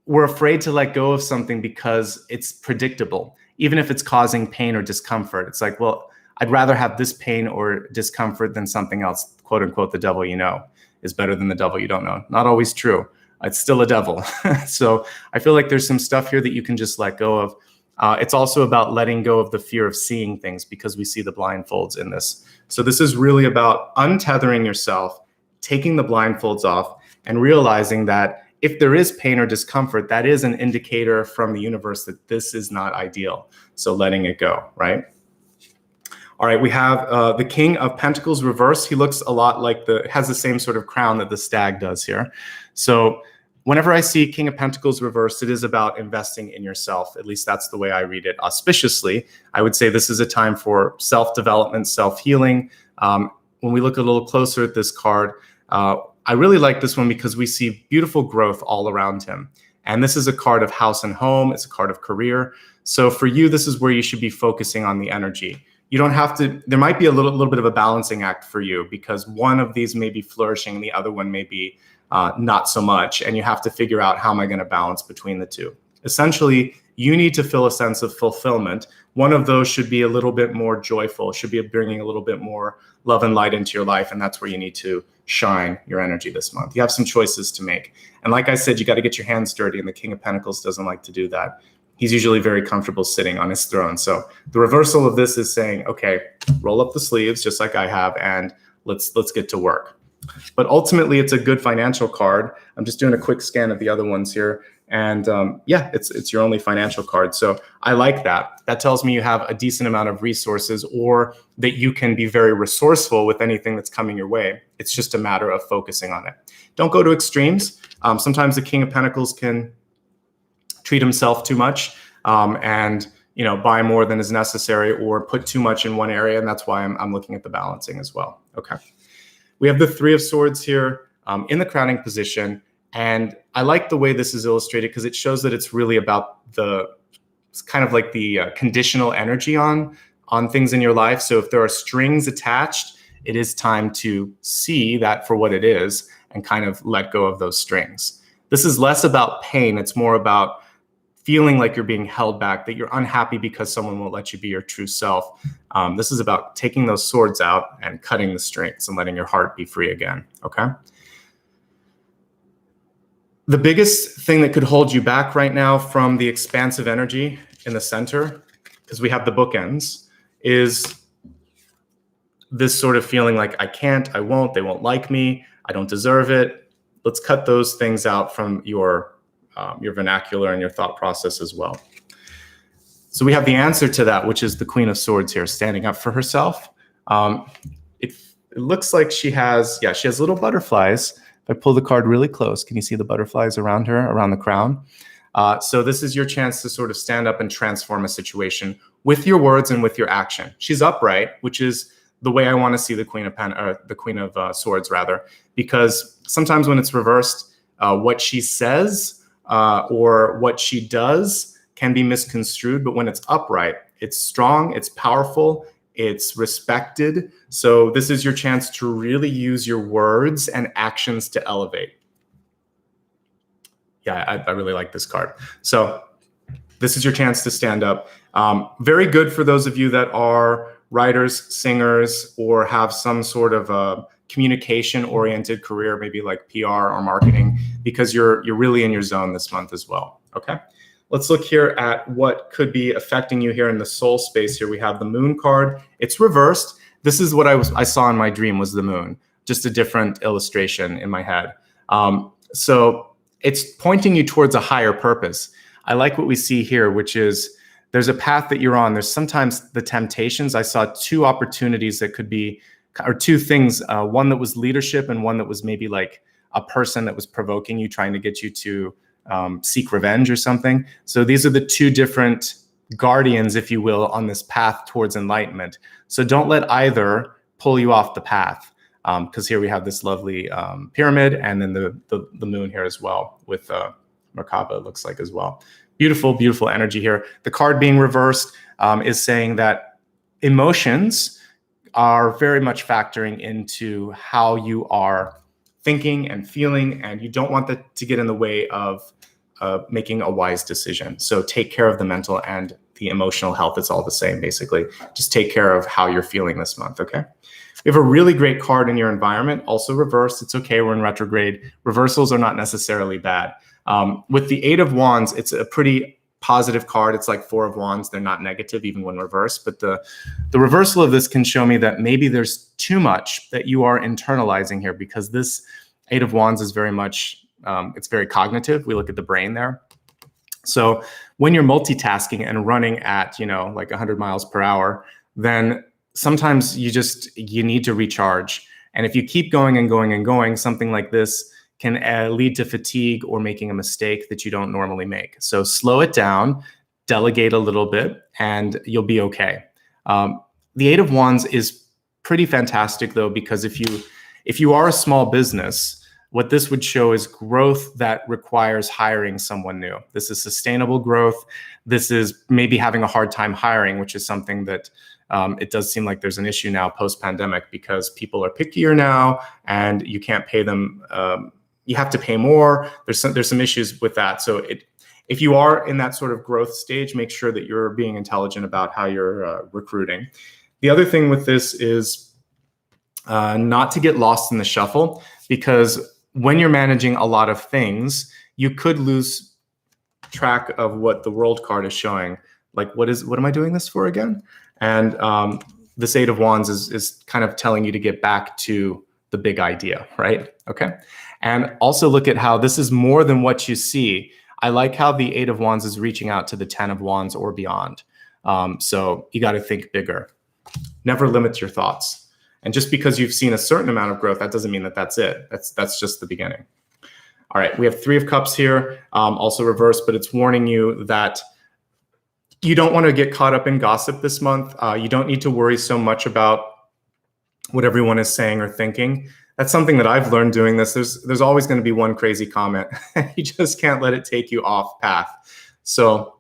we're afraid to let go of something because it's predictable, even if it's causing pain or discomfort. It's like, well, I'd rather have this pain or discomfort than something else. Quote unquote, the devil you know is better than the devil you don't know. Not always true. It's still a devil. So I feel like there's some stuff here that you can just let go of. It's also about letting go of the fear of seeing things, because we see the blindfolds in this. So this is really about untethering yourself, taking the blindfolds off, and realizing that if there is pain or discomfort, that is an indicator from the universe that this is not ideal. So letting it go, right? All right, we have the King of Pentacles reverse. He looks a lot like has the same sort of crown that the stag does here. So whenever I see King of Pentacles reversed, it is about investing in yourself. At least that's the way I read it. Auspiciously, I would say this is a time for self-development, self-healing. When we look a little closer at this card, I really like this one because we see beautiful growth all around him. And this is a card of house and home. It's a card of career. So for you, this is where you should be focusing on the energy. You don't have to, there might be a little bit of a balancing act for you, because one of these may be flourishing and the other one may be not so much. And you have to figure out, how am I going to balance between the two? Essentially, you need to feel a sense of fulfillment. One of those should be a little bit more joyful, should be bringing a little bit more love and light into your life. And that's where you need to shine your energy this month. You have some choices to make. And like I said, you got to get your hands dirty. And the King of Pentacles doesn't like to do that. He's usually very comfortable sitting on his throne. So the reversal of this is saying, okay, roll up the sleeves just like I have, and let's get to work. But ultimately, it's a good financial card. I'm just doing a quick scan of the other ones here. And yeah, it's your only financial card. So I like that. That tells me you have a decent amount of resources, or that you can be very resourceful with anything that's coming your way. It's just a matter of focusing on it. Don't go to extremes. Sometimes the King of Pentacles can treat himself too much and buy more than is necessary, or put too much in one area. And that's why I'm looking at the balancing as well. Okay. We have the Three of Swords here in the crowning position. And I like the way this is illustrated, because it shows that it's really about it's kind of like the conditional energy on things in your life. So if there are strings attached, it is time to see that for what it is and kind of let go of those strings. This is less about pain. It's more about feeling like you're being held back, that you're unhappy because someone won't let you be your true self. This is about taking those swords out and cutting the strings and letting your heart be free again, okay? The biggest thing that could hold you back right now from the expansive energy in the center, because we have the bookends, is this sort of feeling like I can't, I won't, they won't like me, I don't deserve it. Let's cut those things out from your vernacular and your thought process as well. So we have the answer to that, which is the Queen of Swords here, standing up for herself. It looks like she has little butterflies. If I pull the card really close, can you see the butterflies around her, around the crown? So this is your chance to sort of stand up and transform a situation with your words and with your action. She's upright, which is the way I want to see the Queen of Swords, rather, because sometimes when it's reversed, what she says or what she does can be misconstrued. But when it's upright, it's strong, it's powerful, it's respected. So this is your chance to really use your words and actions to elevate. Yeah, I really like this card. So this is your chance to stand up. Very good for those of you that are writers, singers, or have some sort of a communication-oriented career, maybe like PR or marketing, because you're really in your zone this month as well. Okay, let's look here at what could be affecting you here in the soul space. Here we have the Moon card. It's reversed. This is what I saw in my dream was the moon, just a different illustration in my head. So it's pointing you towards a higher purpose. I like what we see here, which is there's a path that you're on. There's sometimes the temptations. I saw two opportunities that could be, or two things, one that was leadership and one that was maybe like a person that was provoking you, trying to get you to seek revenge or something. So these are the two different guardians, if you will, on this path towards enlightenment. So don't let either pull you off the path, because here we have this lovely pyramid, and then the moon here as well with Merkaba, it looks like as well. Beautiful, beautiful energy here. The card being reversed is saying that emotions are very much factoring into how you are thinking and feeling, and you don't want that to get in the way of making a wise decision. So take care of the mental and the emotional health. It's all the same, basically. Just take care of how you're feeling this month, okay? We have a really great card in your environment, also reversed. It's okay, we're in retrograde. Reversals are not necessarily bad. With the Eight of Wands, it's a pretty positive card. It's like Four of Wands. They're not negative even when reversed. But the reversal of this can show me that maybe there's too much that you are internalizing here, because this Eight of Wands is very much, it's very cognitive. We look at the brain there. So when you're multitasking and running at, like 100 miles per hour, then sometimes you need to recharge. And if you keep going and going and going, something like this can lead to fatigue or making a mistake that you don't normally make. So slow it down, delegate a little bit, and you'll be okay. The Eight of Wands is pretty fantastic though, because if you are a small business, what this would show is growth that requires hiring someone new. This is sustainable growth. This is maybe having a hard time hiring, which is something that it does seem like there's an issue now post-pandemic, because people are pickier now and you can't pay them. You have to pay more. There's some issues with that. So if you are in that sort of growth stage, make sure that you're being intelligent about how you're recruiting. The other thing with this is not to get lost in the shuffle, because when you're managing a lot of things, you could lose track of what the World card is showing. Like, what am I doing this for again? And this Eight of Wands is kind of telling you to get back to the big idea, right? Okay. And also look at how this is more than what you see. I like how the Eight of Wands is reaching out to the 10 of Wands or beyond. So you got to think bigger. Never limit your thoughts. And just because you've seen a certain amount of growth, that doesn't mean that that's it. That's just the beginning. All right, we have Three of Cups here, also reversed, but it's warning you that you don't want to get caught up in gossip this month. You don't need to worry so much about what everyone is saying or thinking. That's something that I've learned doing this. There's always going to be one crazy comment. You just can't let it take you off path. So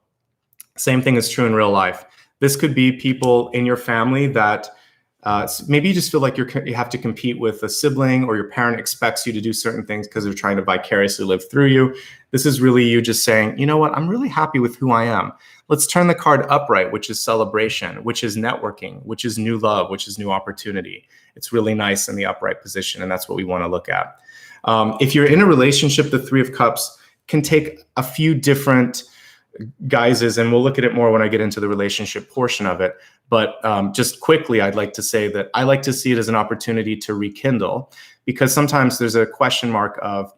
same thing is true in real life. This could be people in your family that maybe you just feel like you have to compete with a sibling, or your parent expects you to do certain things because they're trying to vicariously live through you. This is really you just saying, you know what, I'm really happy with who I am. Let's turn the card upright, which is celebration, which is networking, which is new love, which is new opportunity. It's really nice in the upright position, and that's what we want to look at. If you're in a relationship, the Three of Cups can take a few different guises, and we'll look at it more when I get into the relationship portion of it. But just quickly, I'd like to say that I like to see it as an opportunity to rekindle, because sometimes there's a question mark of,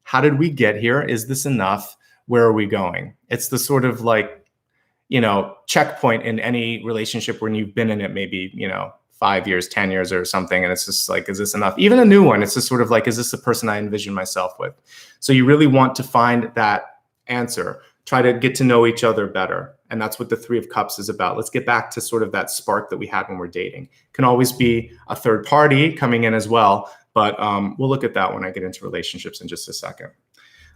how did we get here? Is this enough? Where are we going? It's the sort of like, checkpoint in any relationship when you've been in it maybe, 5 years, 10 years or something. And it's just like, is this enough? Even a new one, it's just sort of like, is this the person I envision myself with? So you really want to find that answer. Try to get to know each other better. And that's what the Three of Cups is about. Let's get back to sort of that spark that we had when we're dating. Can always be a third party coming in as well, but we'll look at that when I get into relationships in just a second.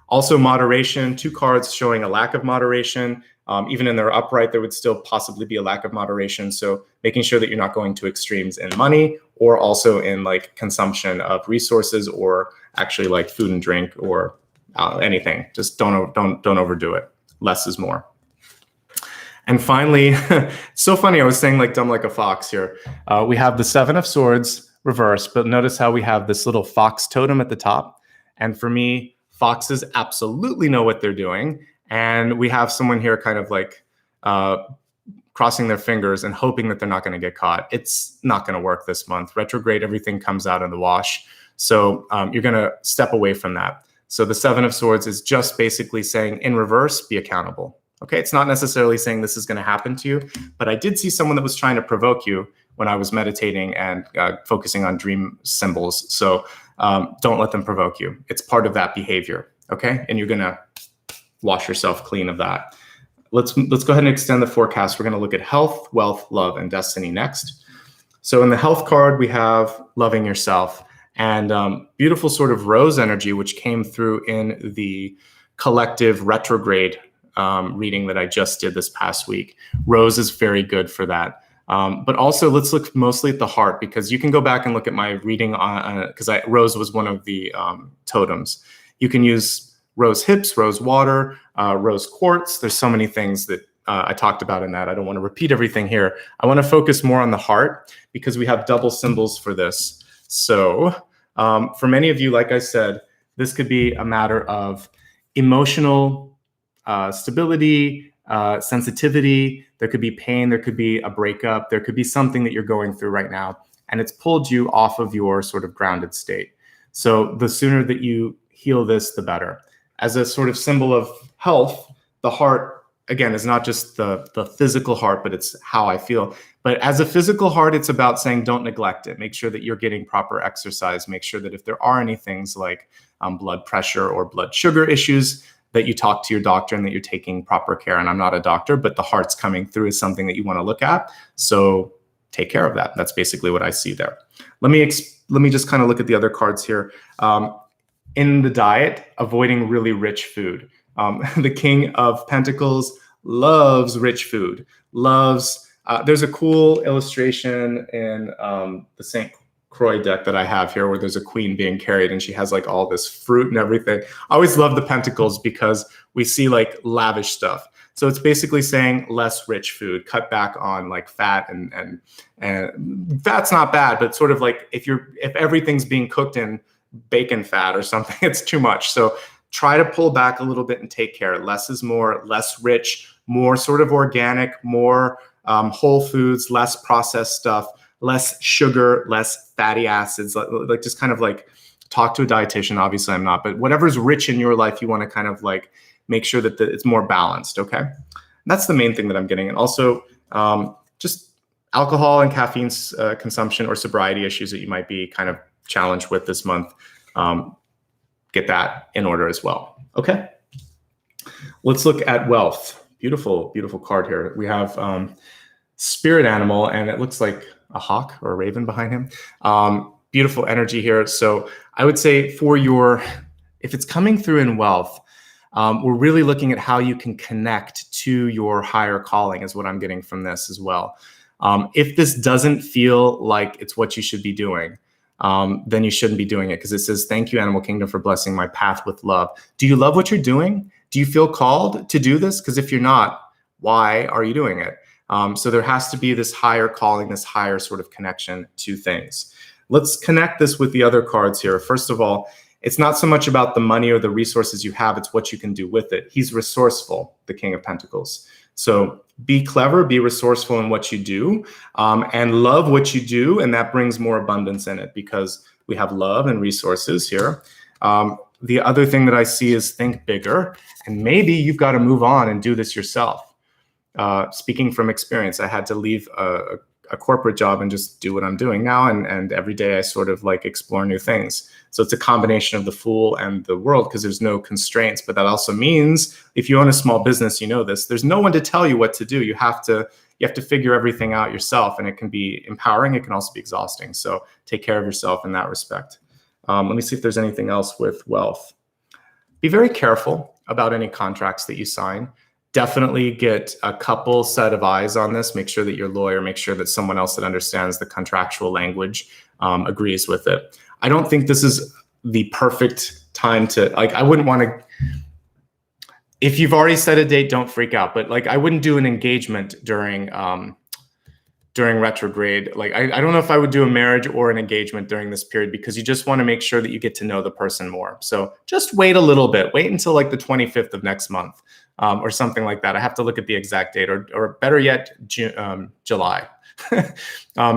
Also moderation, two cards showing a lack of moderation. Even in their upright, there would still possibly be a lack of moderation. So making sure that you're not going to extremes in money, or also in like consumption of resources, or actually like food and drink, or anything. Just don't overdo it. Less is more. And finally, it's so funny, I was saying like dumb like a fox here. We have the Seven of Swords reversed, but notice how we have this little fox totem at the top. And for me, foxes absolutely know what they're doing. And we have someone here kind of like crossing their fingers and hoping that they're not going to get caught. It's not going to work this month. Retrograde, everything comes out in the wash. So you're going to step away from that. So the Seven of Swords is just basically saying in reverse, be accountable. Okay, it's not necessarily saying this is going to happen to you, but I did see someone that was trying to provoke you when I was meditating and focusing on dream symbols. So don't let them provoke you. It's part of that behavior, okay? And you're going to wash yourself clean of that. Let's go ahead and extend the forecast. We're going to look at health, wealth, love, and destiny next. So in the health card, we have loving yourself and beautiful sort of rose energy, which came through in the collective retrograde reading that I just did this past week. Rose is very good for that. But also let's look mostly at the heart, because you can go back and look at my reading on, because Rose was one of the totems. You can use rose hips, rose water, rose quartz. There's so many things that I talked about in that. I don't want to repeat everything here. I want to focus more on the heart because we have double symbols for this. So for many of you, like I said, this could be a matter of emotional stability, sensitivity. There could be pain. There could be a breakup. There could be something that you're going through right now, and it's pulled you off of your sort of grounded state. So the sooner that you heal this, the better. As a sort of symbol of health, the heart, again, is not just the physical heart, but it's how I feel. But as a physical heart, it's about saying don't neglect it. Make sure that you're getting proper exercise. Make sure that if there are any things like blood pressure or blood sugar issues, that you talk to your doctor and that you're taking proper care. And I'm not a doctor, but the heart's coming through is something that you want to look at. So take care of that. That's basically what I see there. Let me just kind of look at the other cards here. In the diet, avoiding really rich food. The King of Pentacles loves rich food, there's a cool illustration in the St. Croix deck that I have here where there's a queen being carried and she has like all this fruit and everything. I always love the pentacles because we see like lavish stuff. So it's basically saying less rich food, cut back on like fat and fat's not bad, but sort of like if everything's being cooked in bacon fat or something, it's too much. So try to pull back a little bit and take care. Less is more, less rich, more sort of organic, more whole foods, less processed stuff, less sugar, less fatty acids, like just kind of like talk to a dietitian. Obviously I'm not, but whatever's rich in your life, you want to kind of like make sure that it's more balanced. Okay. That's the main thing that I'm getting. And also just alcohol and caffeine consumption or sobriety issues that you might be kind of challenged with this month. Get that in order as well. Okay. Let's look at wealth. Beautiful, beautiful card here. We have spirit animal, and it looks like a hawk or a raven behind him. Beautiful energy here. So I would say if it's coming through in wealth, we're really looking at how you can connect to your higher calling is what I'm getting from this as well. If this doesn't feel like it's what you should be doing, then you shouldn't be doing it, because it says, thank you, Animal Kingdom, for blessing my path with love. Do you love what you're doing? Do you feel called to do this? Because if you're not, why are you doing it? So there has to be this higher calling, this higher sort of connection to things. Let's connect this with the other cards here. First of all, it's not so much about the money or the resources you have, it's what you can do with it. He's resourceful, the King of Pentacles. So be clever, be resourceful in what you do, and love what you do, and that brings more abundance in it because we have love and resources here. The other thing that I see is think bigger, and maybe you've got to move on and do this yourself. Speaking from experience, I had to leave a corporate job and just do what I'm doing now. And every day I sort of like explore new things. So it's a combination of the Fool and the World because there's no constraints. But that also means if you own a small business, you know this, there's no one to tell you what to do. You have to figure everything out yourself, and it can be empowering. It can also be exhausting. So take care of yourself in that respect. Let me see if there's anything else with wealth. Be very careful about any contracts that you sign. Definitely get a couple set of eyes on this. Make sure that your lawyer, make sure that someone else that understands the contractual language agrees with it. I don't think this is the perfect time to, like, I wouldn't want to, If you've already set a date, don't freak out. But like, I wouldn't do an engagement during retrograde. Like, I don't know if I would do a marriage or an engagement during this period, because you just want to make sure that you get to know the person more. So just wait a little bit. Wait until like the 25th of next month, or something like that. I have to look at the exact date, or better yet, July.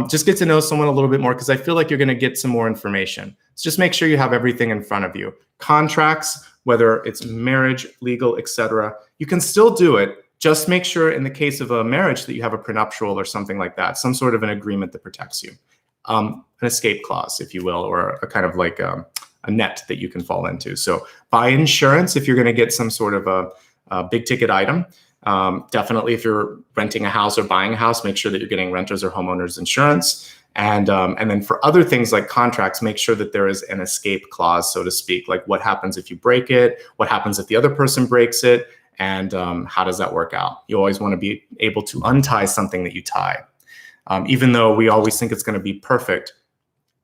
Just get to know someone a little bit more, because I feel like you're going to get some more information. So just make sure you have everything in front of you. Contracts, whether it's marriage, legal, etc. You can still do it. Just make sure in the case of a marriage that you have a prenuptial or something like that, some sort of an agreement that protects you. An escape clause, if you will, or a kind of like a net that you can fall into. So buy insurance if you're going to get some sort of a big ticket item. Definitely if you're renting a house or buying a house, make sure that you're getting renters or homeowners insurance. And then for other things like contracts, make sure that there is an escape clause, so to speak. Like, what happens if you break it? What happens if the other person breaks it? And how does that work out? You always want to be able to untie something that you tie. Even though we always think it's going to be perfect,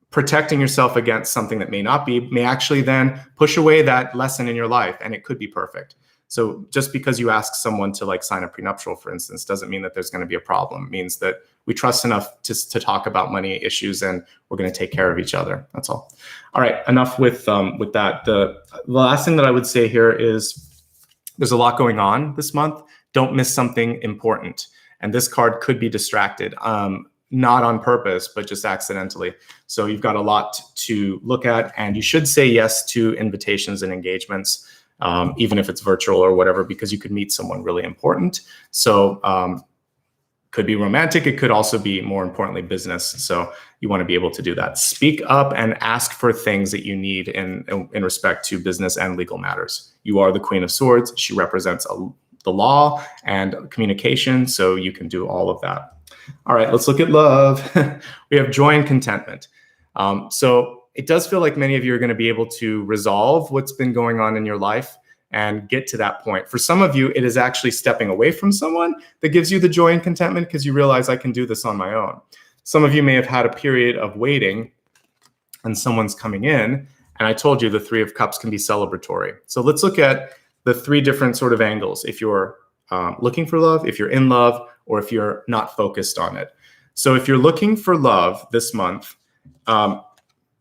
protecting yourself against something that may not be may actually then push away that lesson in your life, and it could be perfect. So just because you ask someone to like sign a prenuptial, for instance, doesn't mean that there's going to be a problem. It means that we trust enough to talk about money issues, and we're going to take care of each other. That's all. All right, enough with that. The last thing that I would say here is there's a lot going on this month. Don't miss something important. And this card could be distracted, not on purpose, but just accidentally. So you've got a lot to look at, and you should say yes to invitations and engagements, even if it's virtual or whatever, because you could meet someone really important. So could be romantic. It could also be, more importantly, business. So you want to be able to do that. Speak up and ask for things that you need in respect to business and legal matters. You are the Queen of Swords. She represents the law and communication, so you can do all of that. All right, let's look at love. We have joy and contentment. So it does feel like many of you are going to be able to resolve what's been going on in your life and get to that point. For some of you, it is actually stepping away from someone that gives you the joy and contentment, because you realize, I can do this on my own. Some of you may have had a period of waiting and someone's coming in. And I told you the Three of Cups can be celebratory. So let's look at the three different sort of angles. If you're looking for love, if you're in love, or if you're not focused on it. So if you're looking for love this month,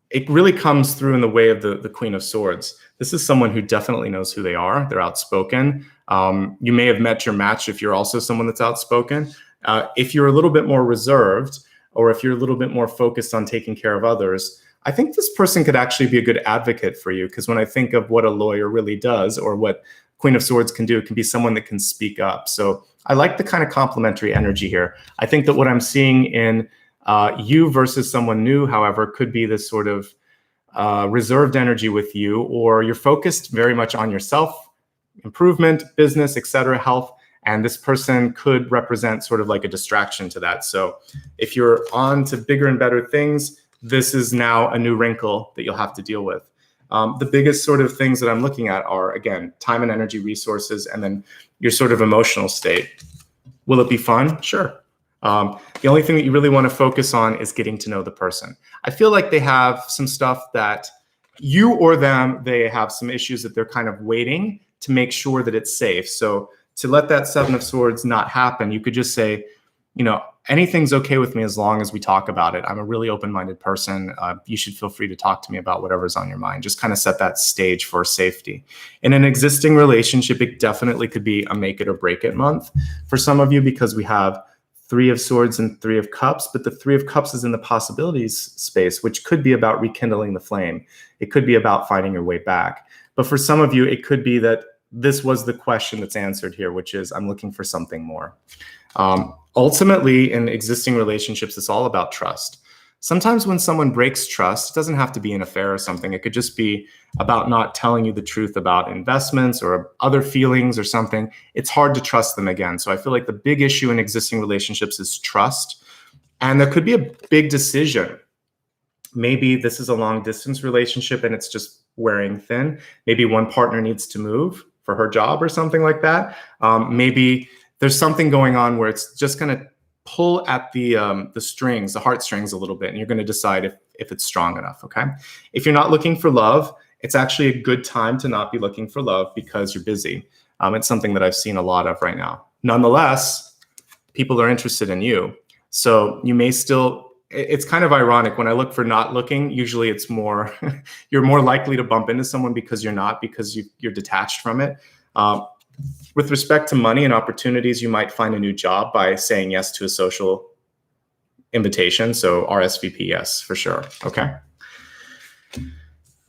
it really comes through in the way of the Queen of Swords. This is someone who definitely knows who they are. They're outspoken. You may have met your match if you're also someone that's outspoken. If you're a little bit more reserved, or if you're a little bit more focused on taking care of others, I think this person could actually be a good advocate for you. Because when I think of what a lawyer really does, or what Queen of Swords can do, it can be someone that can speak up. So I like the kind of complementary energy here. I think that what I'm seeing in you versus someone new, however, could be this sort of reserved energy with you, or you're focused very much on yourself, improvement, business, etc., health, and this person could represent sort of like a distraction to that. So if you're on to bigger and better things, this is now a new wrinkle that you'll have to deal with. The biggest sort of things that I'm looking at are, again, time and energy, resources, and then your sort of emotional state. Will it be fun? Sure. The only thing that you really want to focus on is getting to know the person. I feel like they have some stuff that you or them, they have some issues that they're kind of waiting to make sure that it's safe. So to let that Seven of Swords not happen, you could just say, you know, anything's okay with me as long as we talk about it. I'm a really open-minded person. You should feel free to talk to me about whatever's on your mind. Just kind of set that stage for safety. In an existing relationship, it definitely could be a make it or break it month for some of you, because we have Three of Swords and Three of Cups, but the Three of Cups is in the possibilities space, which could be about rekindling the flame. It could be about finding your way back. But for some of you, it could be that this was the question that's answered here, which is, I'm looking for something more. Ultimately, in existing relationships, it's all about trust. Sometimes when someone breaks trust, it doesn't have to be an affair or something. It could just be about not telling you the truth about investments or other feelings or something. It's hard to trust them again. So I feel like the big issue in existing relationships is trust. And there could be a big decision. Maybe this is a long distance relationship and it's just wearing thin. Maybe one partner needs to move for her job or something like that. Maybe there's something going on where it's just going to pull at the strings, the heartstrings a little bit, and you're going to decide if it's strong enough, okay? If you're not looking for love, it's actually a good time to not be looking for love because you're busy. It's something that I've seen a lot of right now. Nonetheless, people are interested in you. So you may still, it's kind of ironic when I look for not looking, usually it's more, you're more likely to bump into someone because you're not, because you're detached from it. With respect to money and opportunities, you might find a new job by saying yes to a social invitation. So RSVP, yes, for sure. Okay.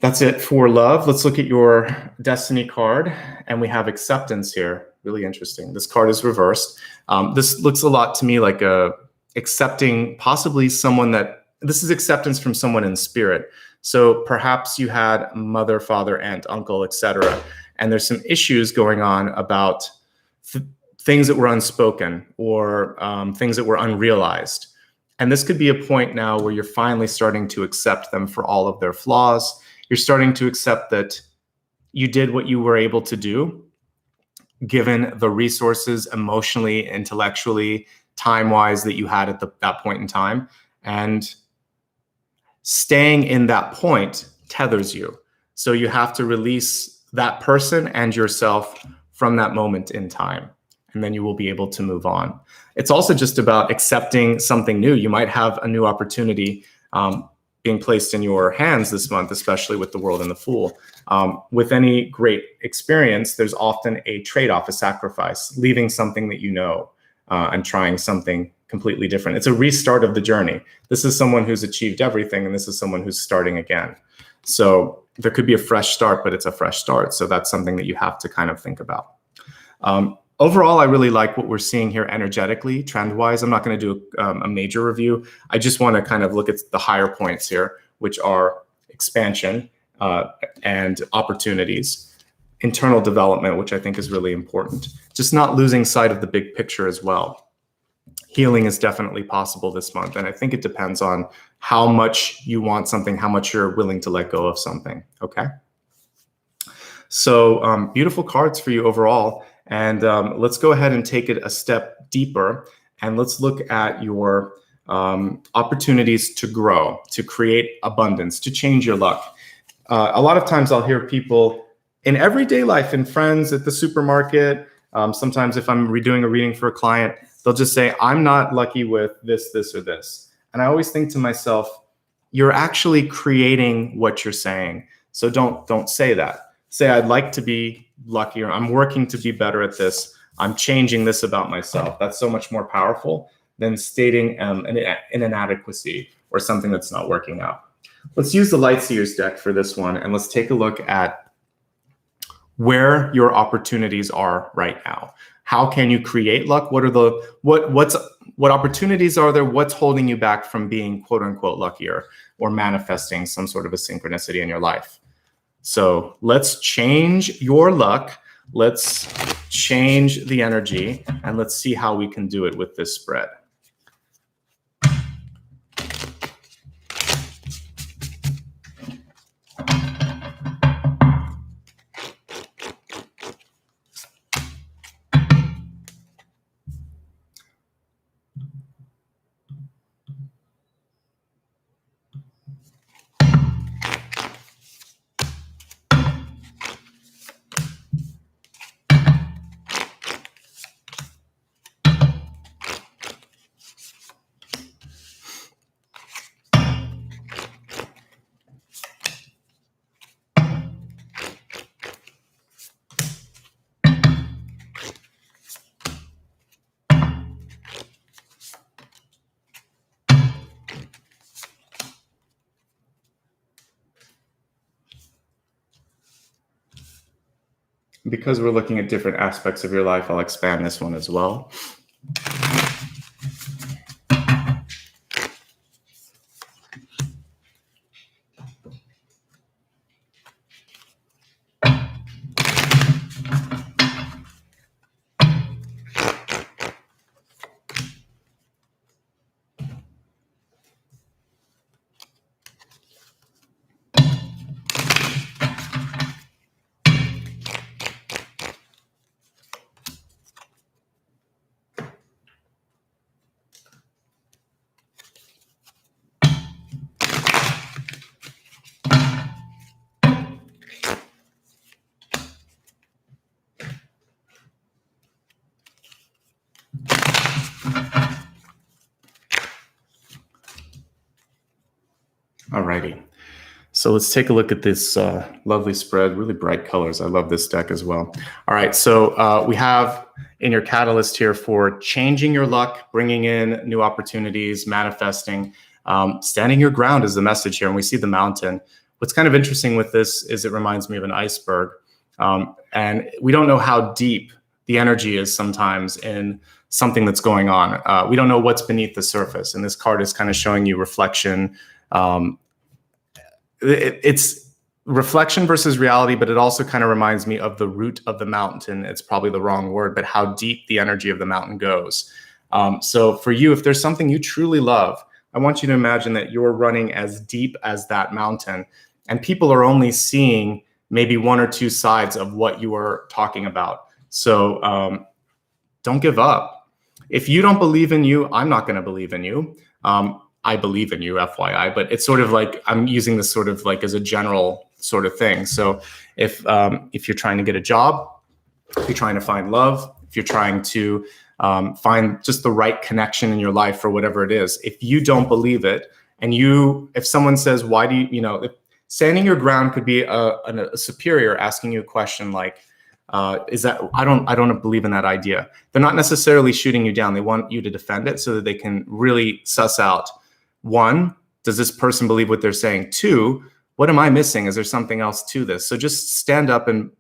That's it for love. Let's look at your destiny card. And we have acceptance here. Really interesting. This card is reversed. This looks a lot to me like accepting possibly someone this is acceptance from someone in spirit. So perhaps you had mother, father, aunt, uncle, etc. And there's some issues going on about things that were unspoken or things that were unrealized. And this could be a point now where you're finally starting to accept them for all of their flaws. You're starting to accept that you did what you were able to do, given the resources emotionally, intellectually, time-wise that you had at that point in time. And staying in that point tethers you. So you have to release that person and yourself from that moment in time. And then you will be able to move on. It's also just about accepting something new. You might have a new opportunity being placed in your hands this month, especially with the World and the Fool. With any great experience, there's often a trade-off, a sacrifice, leaving something that you know and trying something completely different. It's a restart of the journey. This is someone who's achieved everything, and this is someone who's starting again. So there could be a fresh start, but it's a fresh start. So that's something that you have to kind of think about. Overall, I really like what we're seeing here energetically, trend-wise. I'm not going to do a major review. I just want to kind of look at the higher points here, which are expansion and opportunities, internal development, which I think is really important. Just not losing sight of the big picture as well. Healing is definitely possible this month, and I think it depends on how much you want something, how much you're willing to let go of something, okay? So beautiful cards for you overall. And let's go ahead and take it a step deeper, and let's look at your opportunities to grow, to create abundance, to change your luck. A lot of times I'll hear people in everyday life, in friends at the supermarket, sometimes if I'm doing a reading for a client, they'll just say, I'm not lucky with this, this, or this. And I always think to myself, you're actually creating what you're saying. So don't say that. Say, I'd like to be luckier. I'm working to be better at this. I'm changing this about myself. That's so much more powerful than stating an inadequacy or something that's not working out. Let's use the Lightseers deck for this one, and let's take a look at where your opportunities are right now. How can you create luck? What are what opportunities are there? What's holding you back from being quote unquote luckier or manifesting some sort of a synchronicity in your life? So let's change your luck. Let's change the energy, and let's see how we can do it with this spread. Because we're looking at different aspects of your life, I'll expand this one as well. Alrighty. So let's take a look at this lovely spread, really bright colors. I love this deck as well. All right, so we have in your catalyst here for changing your luck, bringing in new opportunities, manifesting, standing your ground is the message here. And we see the mountain. What's kind of interesting with this is it reminds me of an iceberg. And we don't know how deep the energy is sometimes in something that's going on. We don't know what's beneath the surface. And this card is kind of showing you reflection. It's reflection versus reality, but it also kind of reminds me of the root of the mountain. It's probably the wrong word, but how deep the energy of the mountain goes. So for you, if there's something you truly love, I want you to imagine that you're running as deep as that mountain, and people are only seeing maybe one or two sides of what you are talking about. So don't give up. If you don't believe in you, I'm not going to believe in you. I believe in you, FYI, but it's sort of like I'm using this sort of like as a general sort of thing. So if you're trying to get a job, if you're trying to find love, if you're trying to find just the right connection in your life for whatever it is, if you don't believe it, and if someone says, why do if standing your ground could be a superior asking you a question like, is that I don't believe in that idea. They're not necessarily shooting you down. They want you to defend it so that they can really suss out, one, does this person believe what they're saying? Two, what am I missing? Is there something else to this? So just stand up and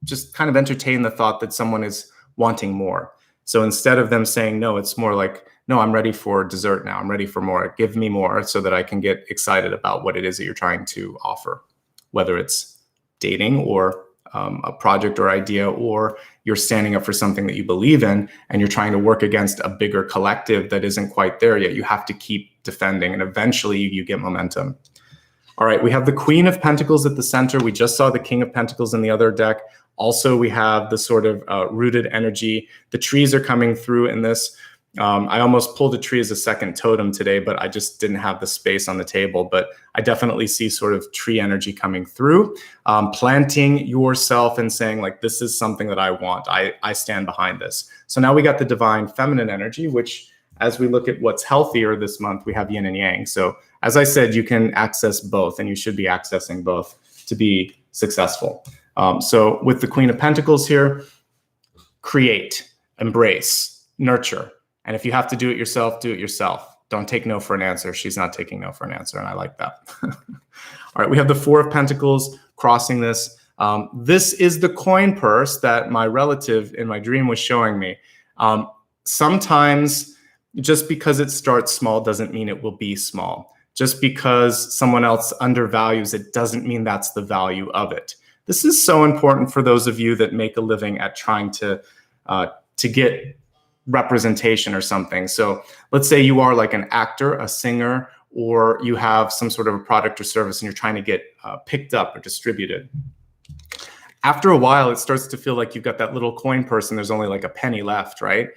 just kind of entertain the thought that someone is wanting more. So instead of them saying no, it's more like, no, I'm ready for dessert now. I'm ready for more. Give me more so that I can get excited about what it is that you're trying to offer, whether it's dating or a project or idea, or you're standing up for something that you believe in and you're trying to work against a bigger collective that isn't quite there yet. You have to keep defending, and eventually you get momentum. All right, we have the Queen of Pentacles at the center. We just saw the King of Pentacles in the other deck. Also, we have the sort of rooted energy. The trees are coming through in this. I almost pulled a tree as a second totem today, but I just didn't have the space on the table. But I definitely see sort of tree energy coming through, planting yourself and saying like, this is something that I want. I stand behind this. So now we got the divine feminine energy, which as we look at what's healthier this month, we have yin and yang. So as I said, you can access both, and you should be accessing both to be successful. So with the Queen of Pentacles here, create, embrace, nurture. And if you have to do it yourself, do it yourself. Don't take no for an answer. She's not taking no for an answer, and I like that. All right, we have the Four of Pentacles crossing this. This is the coin purse that my relative in my dream was showing me. Sometimes just because it starts small doesn't mean it will be small. Just because someone else undervalues it doesn't mean that's the value of it. This is so important for those of you that make a living at trying to get representation or something. So let's say you are like an actor, a singer, or you have some sort of a product or service and you're trying to get picked up or distributed. After a while, it starts to feel like you've got that little coin purse and there's only like a penny left, right?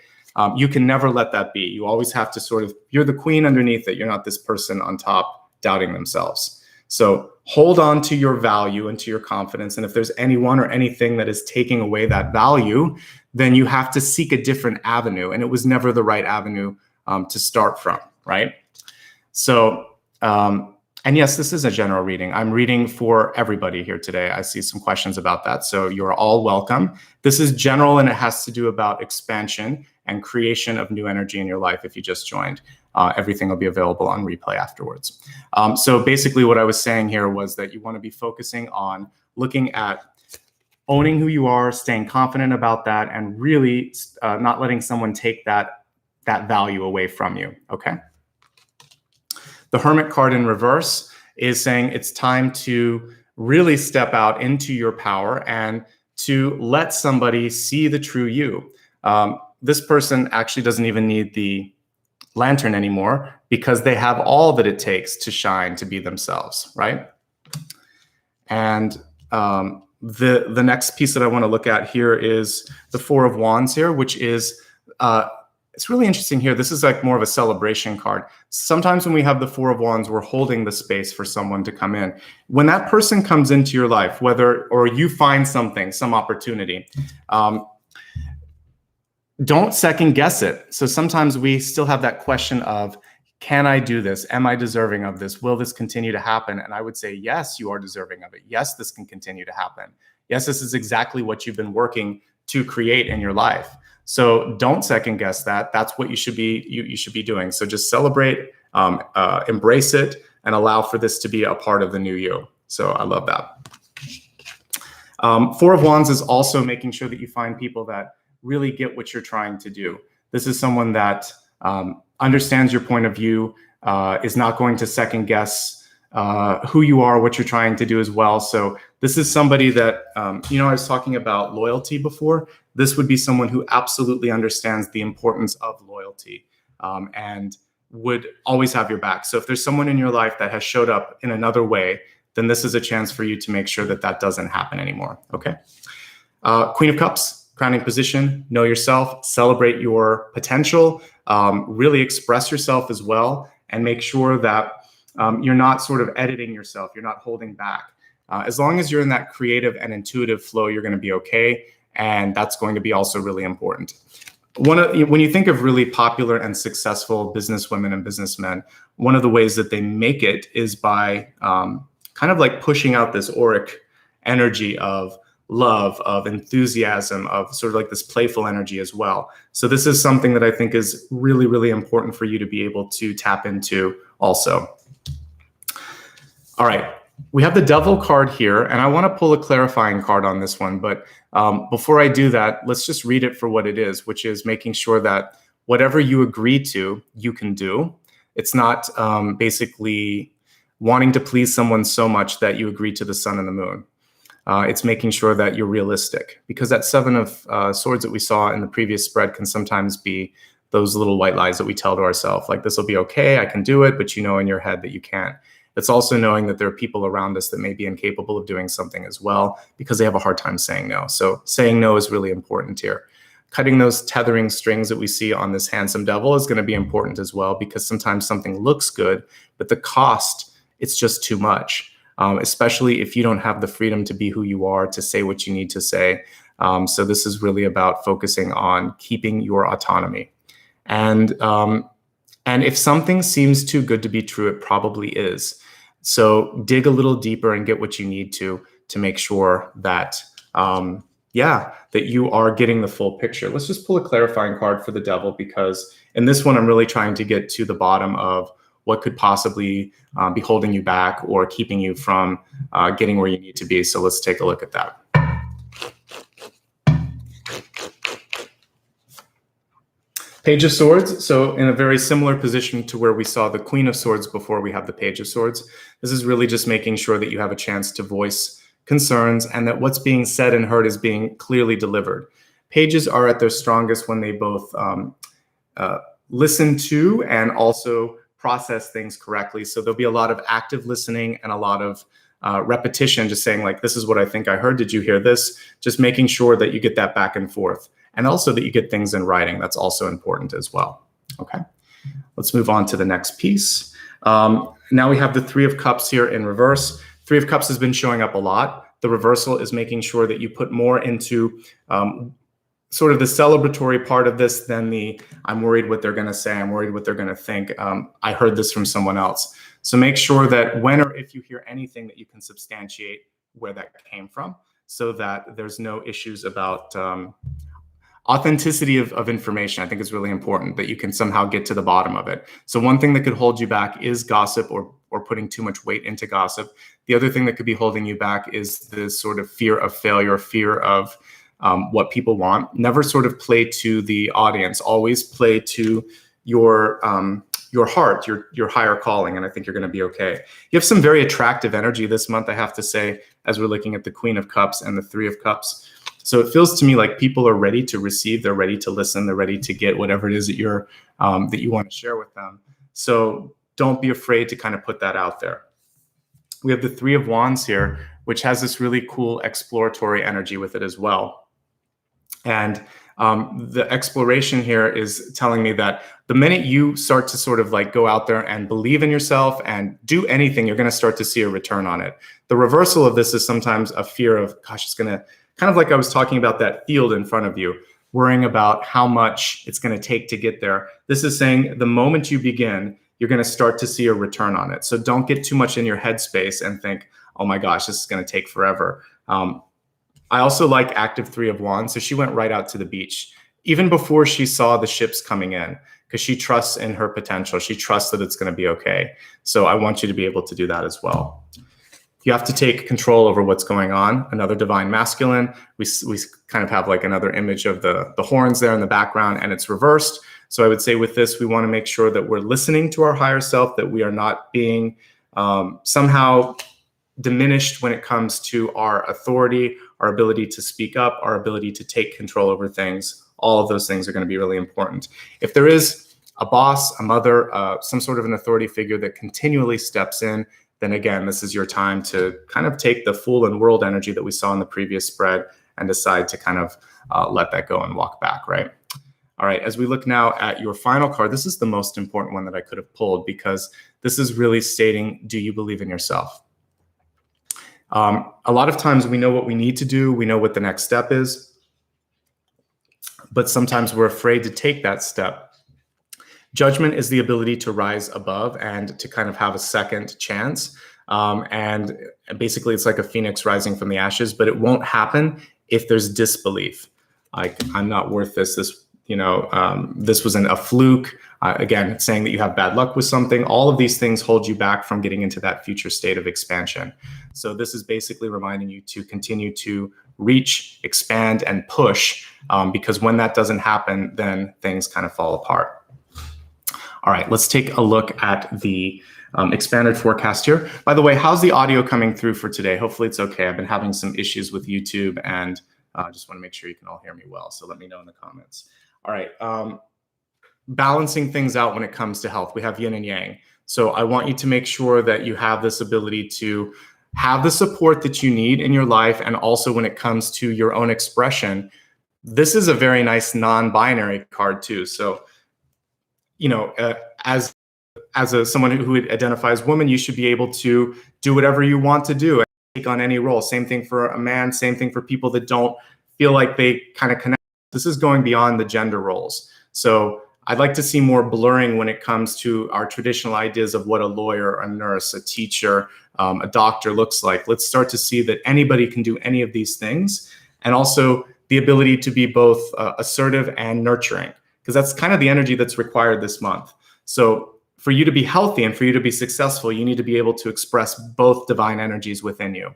You can never let that be. You always have to sort of, you're the queen underneath it. You're not this person on top doubting themselves. So hold on to your value and to your confidence. And if there's anyone or anything that is taking away that value, then you have to seek a different avenue. And it was never the right avenue to start from, right? So, and yes, this is a general reading. I'm reading for everybody here today. I see some questions about that. So you're all welcome. This is general, and it has to do about expansion and creation of new energy in your life if you just joined. Everything will be available on replay afterwards. So basically what I was saying here was that you want to be focusing on looking at owning who you are, staying confident about that, and really not letting someone take that value away from you, okay? The Hermit card in reverse is saying it's time to really step out into your power and to let somebody see the true you. This person actually doesn't even need the lantern anymore because they have all that it takes to shine, to be themselves, right? And the next piece that I want to look at here is the Four of Wands here, which is, it's really interesting here. This is like more of a celebration card. Sometimes when we have the Four of Wands, we're holding the space for someone to come in. When that person comes into your life, or you find something, some opportunity, don't second guess it. So sometimes we still have that question of, can I do this? Am I deserving of this? Will this continue to happen? And I would say, yes, you are deserving of it. Yes, this can continue to happen. Yes, this is exactly what you've been working to create in your life. So don't second guess that. That's what you should be doing. So just celebrate, embrace it, and allow for this to be a part of the new you. So I love that. Four of Wands is also making sure that you find people that really get what you're trying to do. This is someone that understands your point of view, is not going to second guess who you are, what you're trying to do as well. So this is somebody that, I was talking about loyalty before. This would be someone who absolutely understands the importance of loyalty and would always have your back. So if there's someone in your life that has showed up in another way, then this is a chance for you to make sure that that doesn't happen anymore, okay? Queen of Cups, crowning position, know yourself, celebrate your potential, really express yourself as well, and make sure that you're not sort of editing yourself, you're not holding back. As long as you're in that creative and intuitive flow, you're gonna be okay, and that's going to be also really important. When you think of really popular and successful businesswomen and businessmen, one of the ways that they make it is by kind of like pushing out this auric energy of love, of enthusiasm, of sort of like this playful energy as well. So this is something that I think is really, really important for you to be able to tap into also. All right, we have the Devil card here, and I want to pull a clarifying card on this one, but before I do that, let's just read it for what it is, which is making sure that whatever you agree to, you can do. It's not basically wanting to please someone so much that you agree to the sun and the moon. It's making sure that you're realistic, because that Seven of Swords that we saw in the previous spread can sometimes be those little white lies that we tell to ourselves, like, this will be okay, I can do it, but you know in your head that you can't. It's also knowing that there are people around us that may be incapable of doing something as well because they have a hard time saying no. So saying no is really important here. Cutting those tethering strings that we see on this handsome devil is going to be important as well, because sometimes something looks good, but the cost, it's just too much, especially if you don't have the freedom to be who you are, to say what you need to say. So this is really about focusing on keeping your autonomy. And if something seems too good to be true, it probably is. So dig a little deeper and get what you need to make sure that, that you are getting the full picture. Let's just pull a clarifying card for the devil, because in this one, I'm really trying to get to the bottom of what could possibly be holding you back or keeping you from getting where you need to be. So let's take a look at that. Page of Swords, so in a very similar position to where we saw the Queen of Swords before we have the Page of Swords. This is really just making sure that you have a chance to voice concerns and that what's being said and heard is being clearly delivered. Pages are at their strongest when they both listen to and also process things correctly. So there'll be a lot of active listening and a lot of repetition, just saying like, this is what I think I heard, did you hear this? Just making sure that you get that back and forth. And also that you get things in writing. That's also important as well. Okay, let's move on to the next piece. Now we have the Three of Cups here in reverse. Three of Cups has been showing up a lot. The reversal is making sure that you put more into sort of the celebratory part of this than the, I'm worried what they're gonna say, I'm worried what they're gonna think. I heard this from someone else. So make sure that when or if you hear anything that you can substantiate where that came from, so that there's no issues about authenticity of information. I think is really important that you can somehow get to the bottom of it. So one thing that could hold you back is gossip or putting too much weight into gossip. The other thing that could be holding you back is this sort of fear of failure, fear of what people want. Never sort of play to the audience. Always play to your heart, your higher calling, and I think you're going to be okay. You have some very attractive energy this month, I have to say, as we're looking at the Queen of Cups and the Three of Cups. So it feels to me like people are ready to receive, they're ready to listen, they're ready to get whatever it is that that you want to share with them. So don't be afraid to kind of put that out there. We have the Three of Wands here, which has this really cool exploratory energy with it as well. And the exploration here is telling me that the minute you start to sort of like go out there and believe in yourself and do anything, you're going to start to see a return on it. The reversal of this is sometimes a fear of, gosh, it's going to, kind of like I was talking about that field in front of you, worrying about how much it's going to take to get there. This is saying the moment you begin, you're going to start to see a return on it. So don't get too much in your headspace and think, oh my gosh, this is going to take forever. I also like active 3 of Wands. So she went right out to the beach, even before she saw the ships coming in, because she trusts in her potential. She trusts that it's going to be okay. So I want you to be able to do that as well. You have to take control over what's going on. Another divine masculine. We kind of have like another image of the horns there in the background, and it's reversed. So I would say with this, we want to make sure that we're listening to our higher self, that we are not being somehow diminished when it comes to our authority, our ability to speak up, our ability to take control over things. All of those things are going to be really important. If there is a boss, a mother, some sort of an authority figure that continually steps in, then again, this is your time to kind of take the Fool and World energy that we saw in the previous spread and decide to kind of let that go and walk back, right? All right, as we look now at your final card, this is the most important one that I could have pulled, because this is really stating, do you believe in yourself? A lot of times we know what we need to do. We know what the next step is, but sometimes we're afraid to take that step. Judgment is the ability to rise above and to kind of have a second chance. And basically it's like a phoenix rising from the ashes, but it won't happen if there's disbelief. Like, I'm not worth this. This wasn't a fluke. Again, saying that you have bad luck with something. All of these things hold you back from getting into that future state of expansion. So this is basically reminding you to continue to reach, expand, and push, because when that doesn't happen, then things kind of fall apart. All right, let's take a look at the expanded forecast here. By the way, how's the audio coming through for today? Hopefully it's okay. I've been having some issues with YouTube, and just want to make sure you can all hear me well. So let me know in the comments. All right, balancing things out when it comes to health. We have yin and yang. So I want you to make sure that you have this ability to have the support that you need in your life, and also when it comes to your own expression. This is a very nice non-binary card too. So, you know, as someone who identifies woman, you should be able to do whatever you want to do and take on any role. Same thing for a man, same thing for people that don't feel like they kind of connect. This is going beyond the gender roles. So I'd like to see more blurring when it comes to our traditional ideas of what a lawyer, a nurse, a teacher, a doctor looks like. Let's start to see that anybody can do any of these things, and also the ability to be both assertive and nurturing, because that's kind of the energy that's required this month. So for you to be healthy and for you to be successful, you need to be able to express both divine energies within you.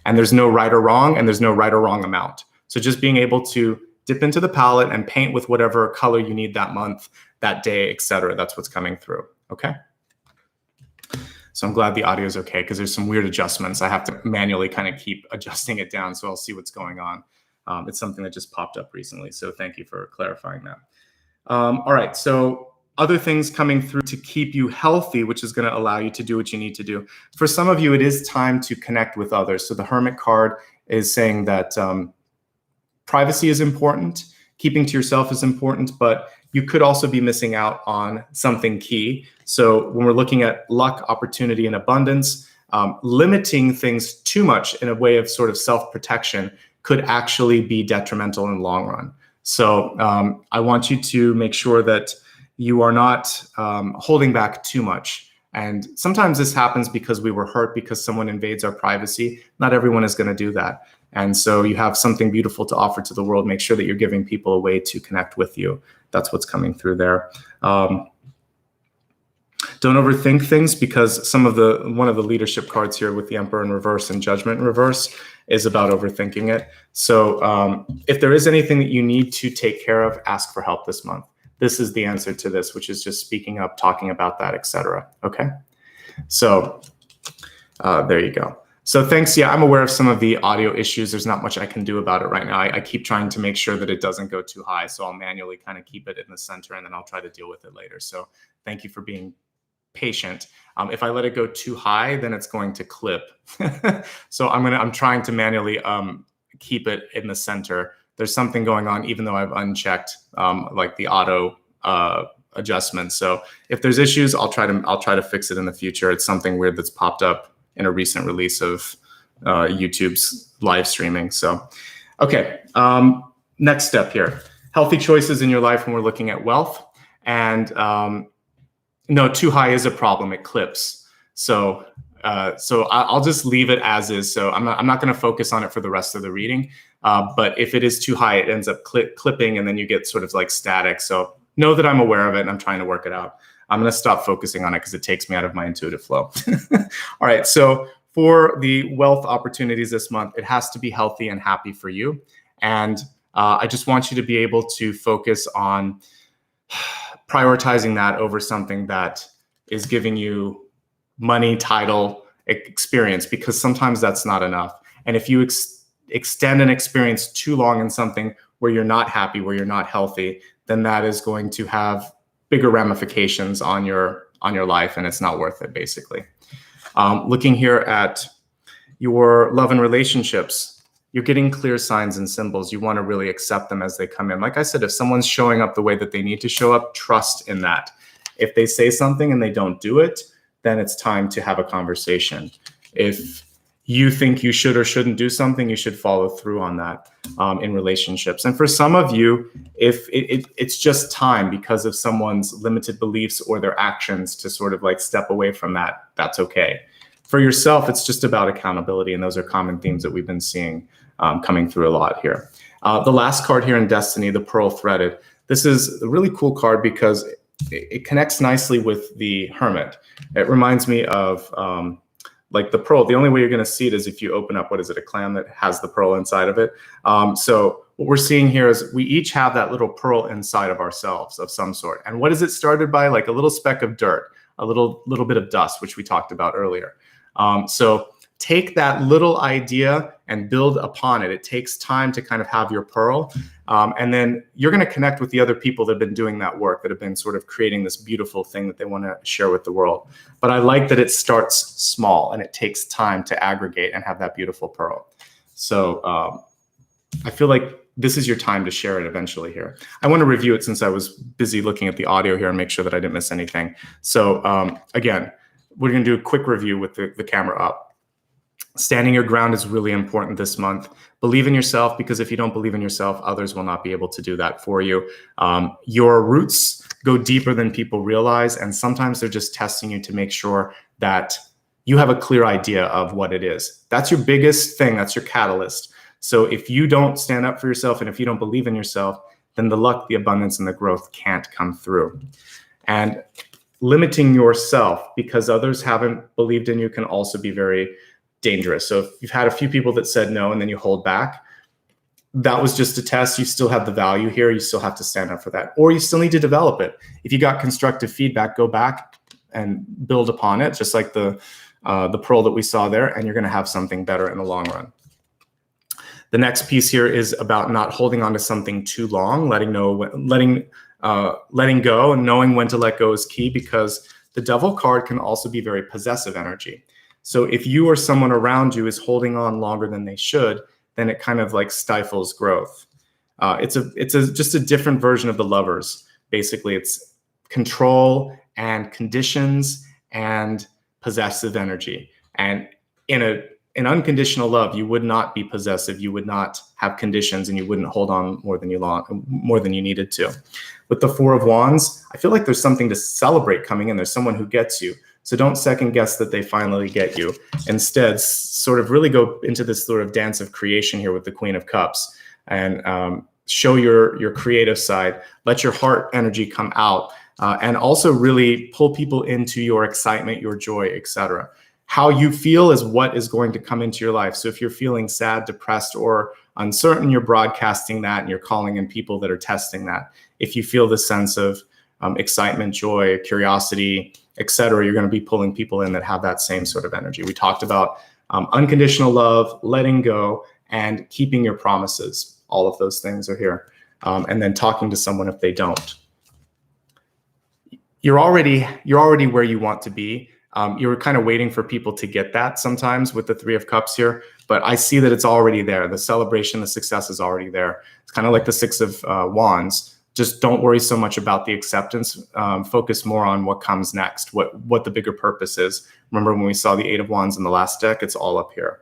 And there's no right or wrong, and there's no right or wrong amount. So just being able to dip into the palette and paint with whatever color you need that month, that day, etc. That's what's coming through, okay? So I'm glad the audio is okay, because there's some weird adjustments. I have to manually kind of keep adjusting it down, so I'll see what's going on. It's something that just popped up recently, so thank you for clarifying that. All right, so other things coming through to keep you healthy, which is going to allow you to do what you need to do. For some of you, it is time to connect with others. So the Hermit card is saying that privacy is important, keeping to yourself is important, but you could also be missing out on something key. So when we're looking at luck, opportunity, and abundance, limiting things too much in a way of sort of self-protection could actually be detrimental in the long run. So I want you to make sure that you are not holding back too much. And sometimes this happens because we were hurt, because someone invades our privacy. Not everyone is going to do that. And so you have something beautiful to offer to the world. Make sure that you're giving people a way to connect with you. That's what's coming through there. Don't overthink things, because one of the leadership cards here with the Emperor in reverse and Judgment in reverse is about overthinking it. So if there is anything that you need to take care of, ask for help this month. This is the answer to this, which is just speaking up, talking about that, etc. Okay, so there you go. So thanks. Yeah, I'm aware of some of the audio issues. There's not much I can do about it right now. I keep trying to make sure that it doesn't go too high, so I'll manually kind of keep it in the center, and then I'll try to deal with it later. So thank you for being patient. If I let it go too high, then it's going to clip. So I'm trying to manually keep it in the center. There's something going on, even though I've unchecked like the auto adjustment. So if there's issues, I'll try to fix it in the future. It's something weird that's popped up in a recent release of YouTube's live streaming. So, okay, next step here. Healthy choices in your life when we're looking at wealth. And No, too high is a problem. It clips. So I'll just leave it as is. So I'm not going to focus on it for the rest of the reading. But if it is too high, it ends up clipping, and then you get sort of like static. So know that I'm aware of it and I'm trying to work it out. I'm going to stop focusing on it because it takes me out of my intuitive flow. All right. So for the wealth opportunities this month, it has to be healthy and happy for you. And I just want you to be able to focus on prioritizing that over something that is giving you money, title, experience, because sometimes that's not enough. And if you extend an experience too long in something where you're not happy, where you're not healthy, then that is going to have bigger ramifications on your life, and it's not worth it, basically. Looking here at your love and relationships, you're getting clear signs and symbols. You want to really accept them as they come in. Like I said, if someone's showing up the way that they need to show up, trust in that. If they say something and they don't do it, then it's time to have a conversation. If you think you should or shouldn't do something, you should follow through on that in relationships. And for some of you, if it's just time because of someone's limited beliefs or their actions to sort of like step away from that, that's okay. For yourself, it's just about accountability. And those are common themes that we've been seeing coming through a lot here. The last card here in Destiny, the Pearl Threaded. This is a really cool card because it connects nicely with the Hermit. It reminds me of like the pearl. The only way you're going to see it is if you open up, what is it, a clam that has the pearl inside of it. So what we're seeing here is we each have that little pearl inside of ourselves of some sort. And what is it started by? Like a little speck of dirt, a little bit of dust, which we talked about earlier. So take that little idea and build upon it. It takes time to kind of have your pearl. And then you're going to connect with the other people that have been doing that work, that have been sort of creating this beautiful thing that they want to share with the world. But I like that it starts small and it takes time to aggregate and have that beautiful pearl. So I feel like this is your time to share it eventually here. I want to review it since I was busy looking at the audio here and make sure that I didn't miss anything. So again, we're going to do a quick review with the camera up. Standing your ground is really important this month. Believe in yourself, because if you don't believe in yourself, others will not be able to do that for you. Your roots go deeper than people realize, and sometimes they're just testing you to make sure that you have a clear idea of what it is. That's your biggest thing. That's your catalyst. So if you don't stand up for yourself and if you don't believe in yourself, then the luck, the abundance, and the growth can't come through. And limiting yourself because others haven't believed in you can also be very dangerous. So if you've had a few people that said no and then you hold back, that was just a test. You still have the value here. You still have to stand up for that, or you still need to develop it. If you got constructive feedback, go back and build upon it, just like the pearl that we saw there, and you're going to have something better in the long run. The next piece here is about not holding on to something too long, letting go and knowing when to let go is key, because the Devil card can also be very possessive energy. So if you or someone around you is holding on longer than they should, then it kind of like stifles growth. It's just a different version of the Lovers. Basically, it's control and conditions and possessive energy. And in unconditional love, you would not be possessive. You would not have conditions, and you wouldn't hold on more than you needed to. With the Four of Wands, I feel like there's something to celebrate coming in. There's someone who gets you. So don't second guess that they finally get you. Instead, sort of really go into this sort of dance of creation here with the Queen of Cups, and show your creative side. Let your heart energy come out, and also really pull people into your excitement, your joy, etc. How you feel is what is going to come into your life. So if you're feeling sad, depressed, or uncertain, you're broadcasting that and you're calling in people that are testing that. If you feel the sense of excitement, joy, curiosity, etc., you're going to be pulling people in that have that same sort of energy. We talked about unconditional love, letting go, and keeping your promises. All of those things are here. And then talking to someone if they don't. You're already where you want to be. You're kind of waiting for people to get that sometimes with the Three of Cups here, but I see that it's already there. The celebration, the success is already there. It's kind of like the Six of Wands. Just don't worry so much about the acceptance. Focus more on what comes next, what the bigger purpose is. Remember when we saw the Eight of Wands in the last deck? It's all up here.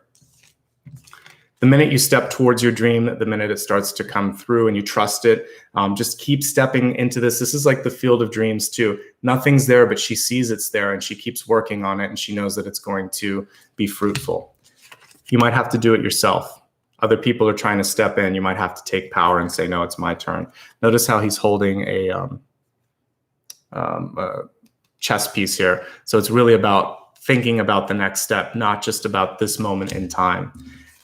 The minute you step towards your dream, the minute it starts to come through and you trust it, just keep stepping into this. This is like the field of dreams too. Nothing's there, but she sees it's there and she keeps working on it and she knows that it's going to be fruitful. You might have to do it yourself. Other people are trying to step in. You might have to take power and say, no, it's my turn. Notice how he's holding a chess piece here. So it's really about thinking about the next step, not just about this moment in time.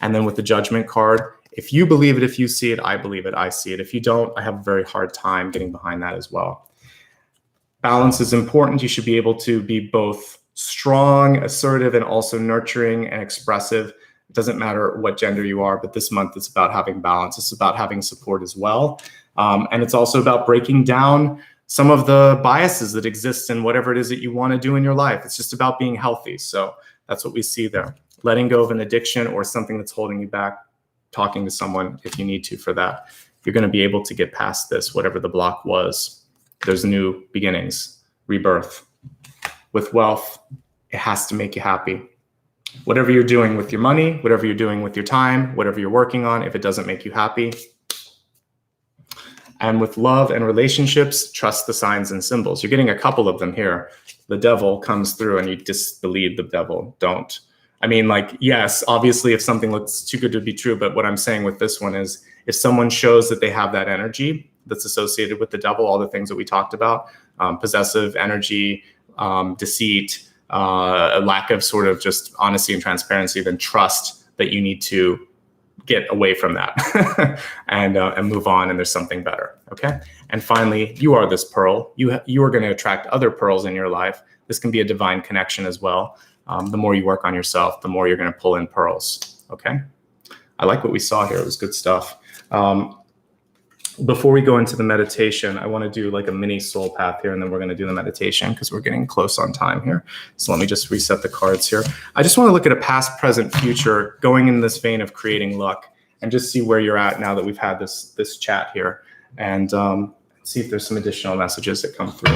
And then with the Judgment card, if you believe it, if you see it, I believe it, I see it. If you don't, I have a very hard time getting behind that as well. Balance is important. You should be able to be both strong, assertive, and also nurturing and expressive. It doesn't matter what gender you are, but this month it's about having balance. It's about having support as well. And it's also about breaking down some of the biases that exist in whatever it is that you want to do in your life. It's just about being healthy. So that's what we see there. Letting go of an addiction or something that's holding you back, talking to someone if you need to for that. You're going to be able to get past this, whatever the block was. There's new beginnings, rebirth. With wealth, it has to make you happy. Whatever you're doing with your money, whatever you're doing with your time, whatever you're working on, if it doesn't make you happy. And with love and relationships, trust the signs and symbols. You're getting a couple of them here. The devil comes through and you disbelieve the devil. Don't. I mean, like, yes, obviously if something looks too good to be true, but what I'm saying with this one is if someone shows that they have that energy that's associated with the devil, all the things that we talked about, possessive energy, deceit, a lack of sort of just honesty and transparency, then trust that you need to get away from that and move on, and there's something better, okay? And finally, you are this pearl. You are going to attract other pearls in your life. This can be a divine connection as well. The more you work on yourself, the more you're going to pull in pearls, okay? I like what we saw here. It was good stuff. Before we go into the meditation, I want to do like a mini soul path here, and then we're going to do the meditation because we're getting close on time here. So let me just reset the cards here. I just want to look at a past, present, future, going in this vein of creating luck, and just see where you're at now that we've had this chat here, and see if there's some additional messages that come through.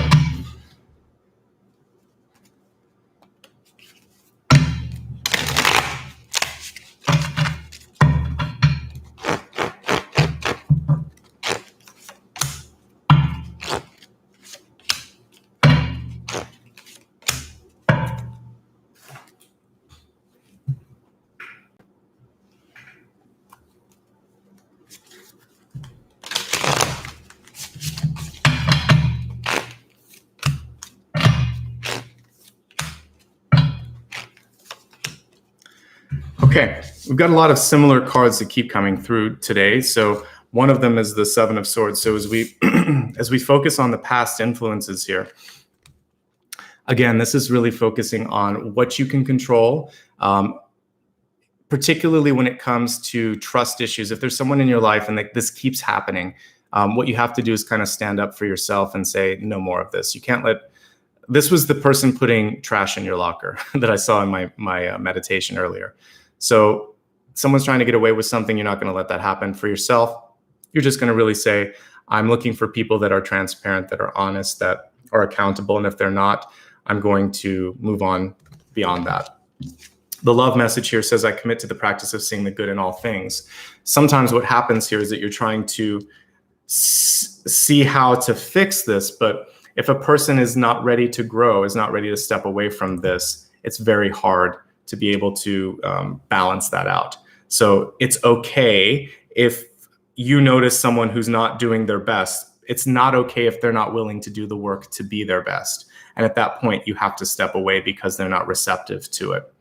Okay, we've got a lot of similar cards that keep coming through today. So one of them is the Seven of Swords. So as we as we focus on the past influences here, again, this is really focusing on what you can control, particularly when it comes to trust issues. If there's someone in your life and this keeps happening, what you have to do is kind of stand up for yourself and say, no more of this. You can't let. This was the person putting trash in your locker that I saw in my meditation earlier. So someone's trying to get away with something. You're not going to let that happen for yourself. You're just going to really say, I'm looking for people that are transparent, that are honest, that are accountable. And if they're not, I'm going to move on beyond that. The love message here says, I commit to the practice of seeing the good in all things. Sometimes what happens here is that you're trying to see how to fix this. But if a person is not ready to grow, is not ready to step away from this, it's very hard to be able to balance that out. So it's okay if you notice someone who's not doing their best. It's not okay if they're not willing to do the work to be their best. And at that point, you have to step away because they're not receptive to it.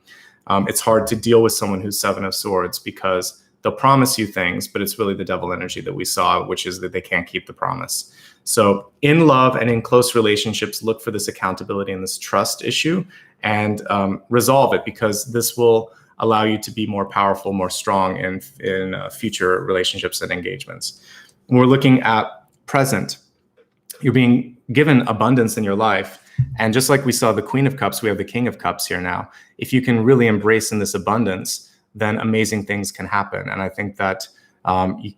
It's hard to deal with someone who's Seven of Swords because they'll promise you things, but it's really the devil energy that we saw, which is that they can't keep the promise. So in love and in close relationships, look for this accountability and this trust issue and resolve it, because this will allow you to be more powerful, more strong in future relationships and engagements. When we're looking at present, you're being given abundance in your life. And just like we saw the Queen of Cups, we have the King of Cups here now. If you can really embrace in this abundance, then amazing things can happen. And I think that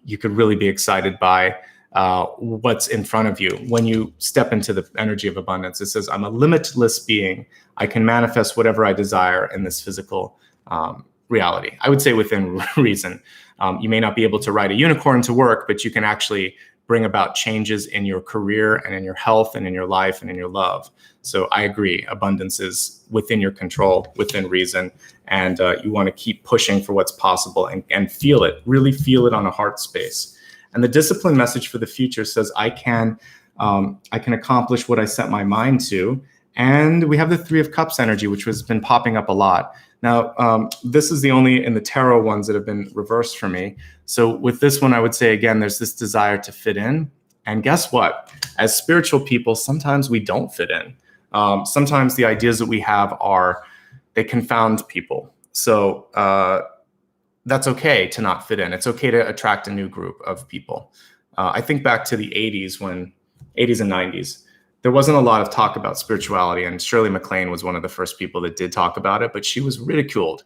you could really be excited by what's in front of you. When you step into the energy of abundance, it says, I'm a limitless being. I can manifest whatever I desire in this physical reality. I would say within reason. You may not be able to ride a unicorn to work, but you can actually bring about changes in your career and in your health and in your life and in your love. So I agree, abundance is within your control, within reason, and you want to keep pushing for what's possible and feel it, really feel it on a heart space. And the discipline message for the future says, I can accomplish what I set my mind to. And we have the Three of Cups energy, which has been popping up a lot. Now, this is the only in the tarot ones that have been reversed for me. So with this one, I would say, again, there's this desire to fit in. And guess what? As spiritual people, sometimes we don't fit in. Sometimes the ideas that we have they confound people. So that's okay to not fit in. It's okay to attract a new group of people. I think back to the 80s and 90s. There wasn't a lot of talk about spirituality, and Shirley MacLaine was one of the first people that did talk about it, but she was ridiculed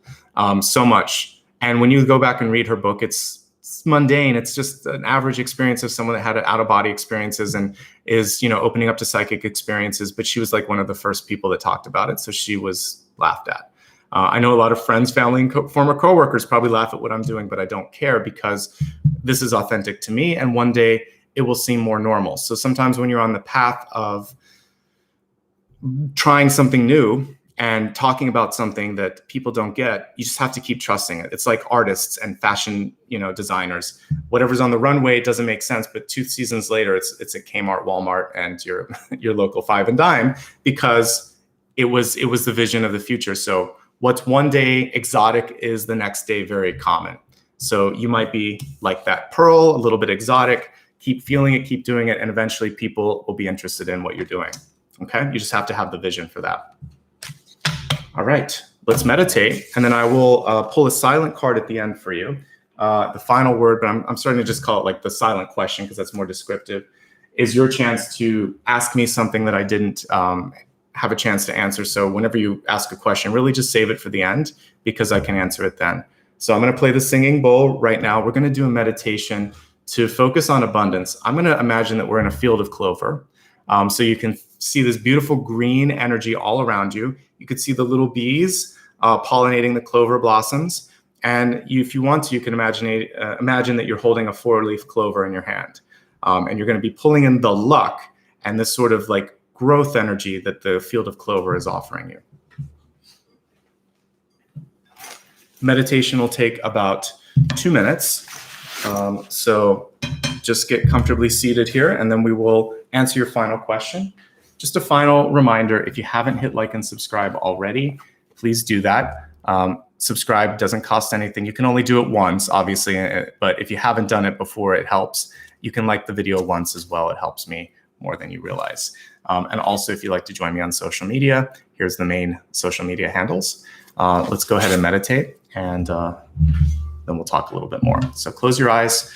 so much. And when you go back and read her book, it's mundane. It's just an average experience of someone that had out-of-body experiences and is, opening up to psychic experiences. But she was like one of the first people that talked about it, so she was laughed at. I know a lot of friends, family, and former coworkers probably laugh at what I'm doing, but I don't care because this is authentic to me, and one day it will seem more normal. So sometimes when you're on the path of trying something new and talking about something that people don't get, you just have to keep trusting it. It's like artists and fashion, designers. Whatever's on the runway, it doesn't make sense, but 2 seasons later, it's at Kmart, Walmart, and your local 5 and dime because it was the vision of the future. So what's one day exotic is the next day very common. So you might be like that pearl, a little bit exotic. Keep feeling it, keep doing it, and eventually people will be interested in what you're doing, okay? You just have to have the vision for that. All right, let's meditate, and then I will pull a silent card at the end for you. The final word, but I'm starting to just call it like the silent question because that's more descriptive, is your chance to ask me something that I didn't have a chance to answer. So whenever you ask a question, really just save it for the end because I can answer it then. So I'm gonna play the singing bowl right now. We're gonna do a meditation to focus on abundance. I'm going to imagine that we're in a field of clover. So you can see this beautiful green energy all around you. You could see the little bees pollinating the clover blossoms. And if you want to, you can imagine that you're holding a 4-leaf clover in your hand. And you're going to be pulling in the luck and this sort of like growth energy that the field of clover is offering you. Meditation will take about 2 minutes. So just get comfortably seated here, and then we will answer your final question. Just a final reminder, if you haven't hit like and subscribe already, please do that. Subscribe doesn't cost anything. You can only do it once, obviously, but if you haven't done it before, it helps. You can like the video once as well. It helps me more than you realize. And also, if you'd like to join me on social media, here's the main social media handles. Let's go ahead and meditate, and then we'll talk a little bit more. So close your eyes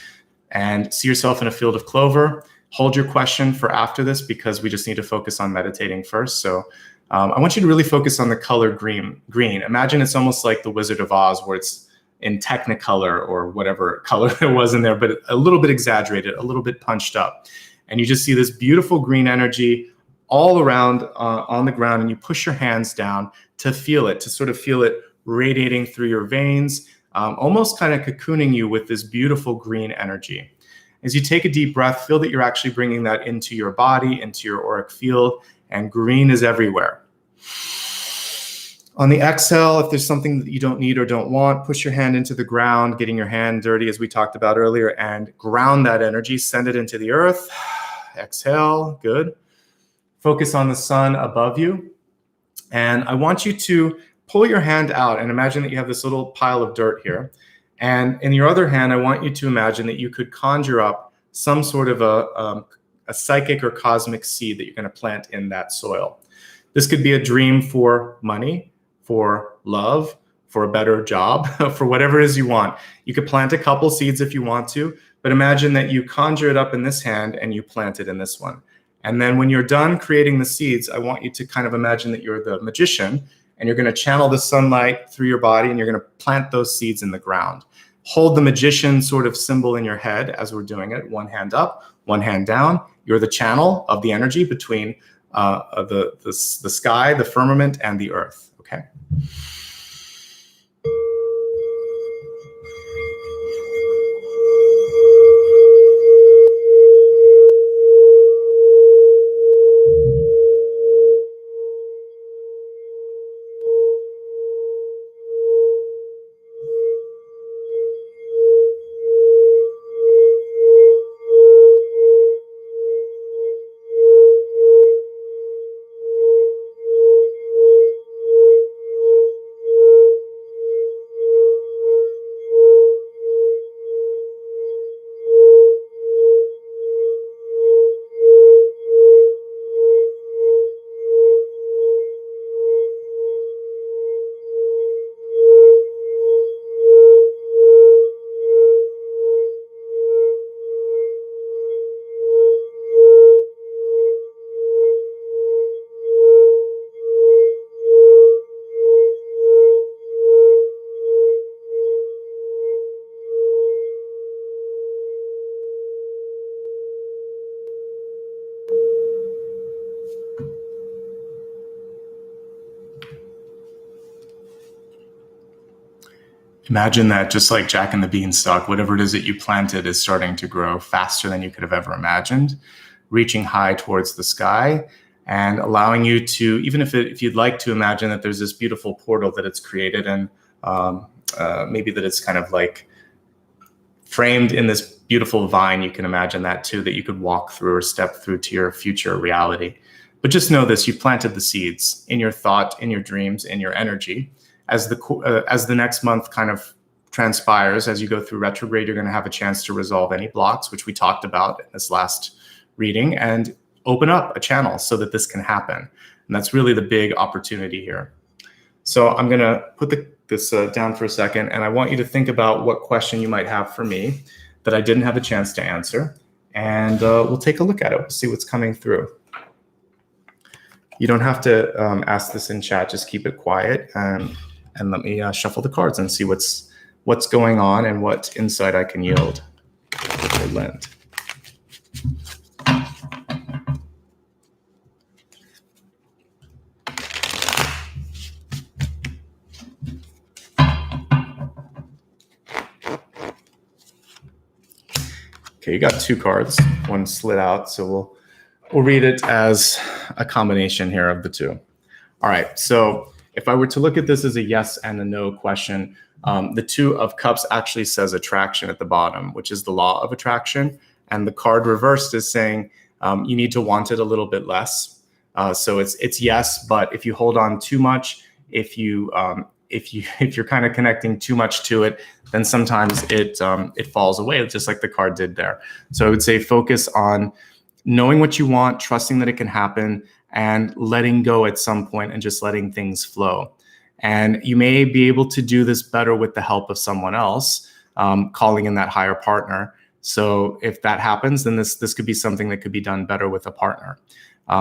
and see yourself in a field of clover. Hold your question for after this because we just need to focus on meditating first. So I want you to really focus on the color green. Imagine it's almost like the Wizard of Oz where it's in Technicolor or whatever color there was in there, but a little bit exaggerated, a little bit punched up. And you just see this beautiful green energy all around on the ground, and you push your hands down to feel it, to sort of feel it radiating through your veins, almost kind of cocooning you with this beautiful green energy. As you take a deep breath, feel that you're actually bringing that into your body, into your auric field, and green is everywhere. On the exhale, if there's something that you don't need or don't want, push your hand into the ground, getting your hand dirty as we talked about earlier, and ground that energy, send it into the earth. Exhale, good. Focus on the sun above you. And I want you to pull your hand out and imagine that you have this little pile of dirt here. And in your other hand, I want you to imagine that you could conjure up some sort of a psychic or cosmic seed that you're going to plant in that soil. This could be a dream for money, for love, for a better job, for whatever it is you want. You could plant a couple seeds if you want to, but imagine that you conjure it up in this hand and you plant it in this one. And then when you're done creating the seeds, I want you to kind of imagine that you're the magician and you're going to channel the sunlight through your body and you're going to plant those seeds in the ground. Hold the magician sort of symbol in your head as we're doing it. One hand up, one hand down. You're the channel of the energy between the sky, the firmament, and the earth. Okay. Imagine that just like Jack and the Beanstalk, whatever it is that you planted is starting to grow faster than you could have ever imagined, reaching high towards the sky and allowing you to, even if you'd like to imagine that there's this beautiful portal that it's created, and maybe that it's kind of like framed in this beautiful vine, you can imagine that too, that you could walk through or step through to your future reality. But just know this, you've planted the seeds in your thought, in your dreams, in your energy. As the next month kind of transpires, as you go through retrograde, you're going to have a chance to resolve any blocks, which we talked about in this last reading, and open up a channel so that this can happen. And that's really the big opportunity here. So I'm going to put this down for a second, and I want you to think about what question you might have for me that I didn't have a chance to answer. And we'll take a look at it. We'll see what's coming through. You don't have to ask this in chat. Just keep it quiet, and let me shuffle the cards and see what's going on and what insight I can yield or lend. Okay, you got two cards. One slid out, so we'll read it as a combination here of the two. All right, so if I were to look at this as a yes and a no question, the Two of Cups actually says attraction at the bottom, which is the law of attraction. And the card reversed is saying you need to want it a little bit less. So it's yes, but if you hold on too much, if you're kind of connecting too much to it, then sometimes it falls away, just like the card did there. So I would say focus on knowing what you want, trusting that it can happen, and letting go at some point and just letting things flow. And you may be able to do this better with the help of someone else, calling in that higher partner. So if that happens, then this could be something that could be done better with a partner.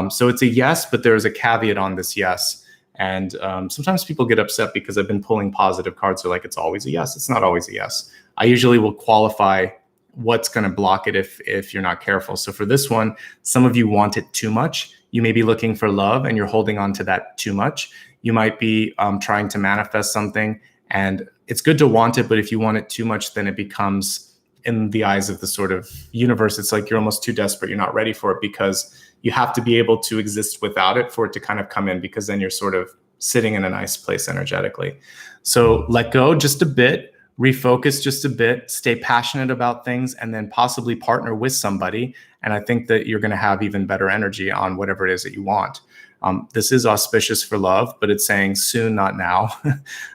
So it's a yes, but there's a caveat on this yes. And sometimes people get upset because I've been pulling positive cards. They're like, it's always a yes. It's not always a yes. I usually will qualify what's going to block it if you're not careful. So for this one, some of you want it too much. You may be looking for love and you're holding on to that too much. You might be trying to manifest something, and it's good to want it, but if you want it too much, then it becomes, in the eyes of the sort of universe, it's like you're almost too desperate. You're not ready for it, because you have to be able to exist without it for it to kind of come in, because then you're sort of sitting in a nice place energetically. So let go just a bit, refocus just a bit, stay passionate about things, and then possibly partner with somebody. And I think that you're going to have even better energy on whatever it is that you want. This is auspicious for love, but it's saying soon, not now.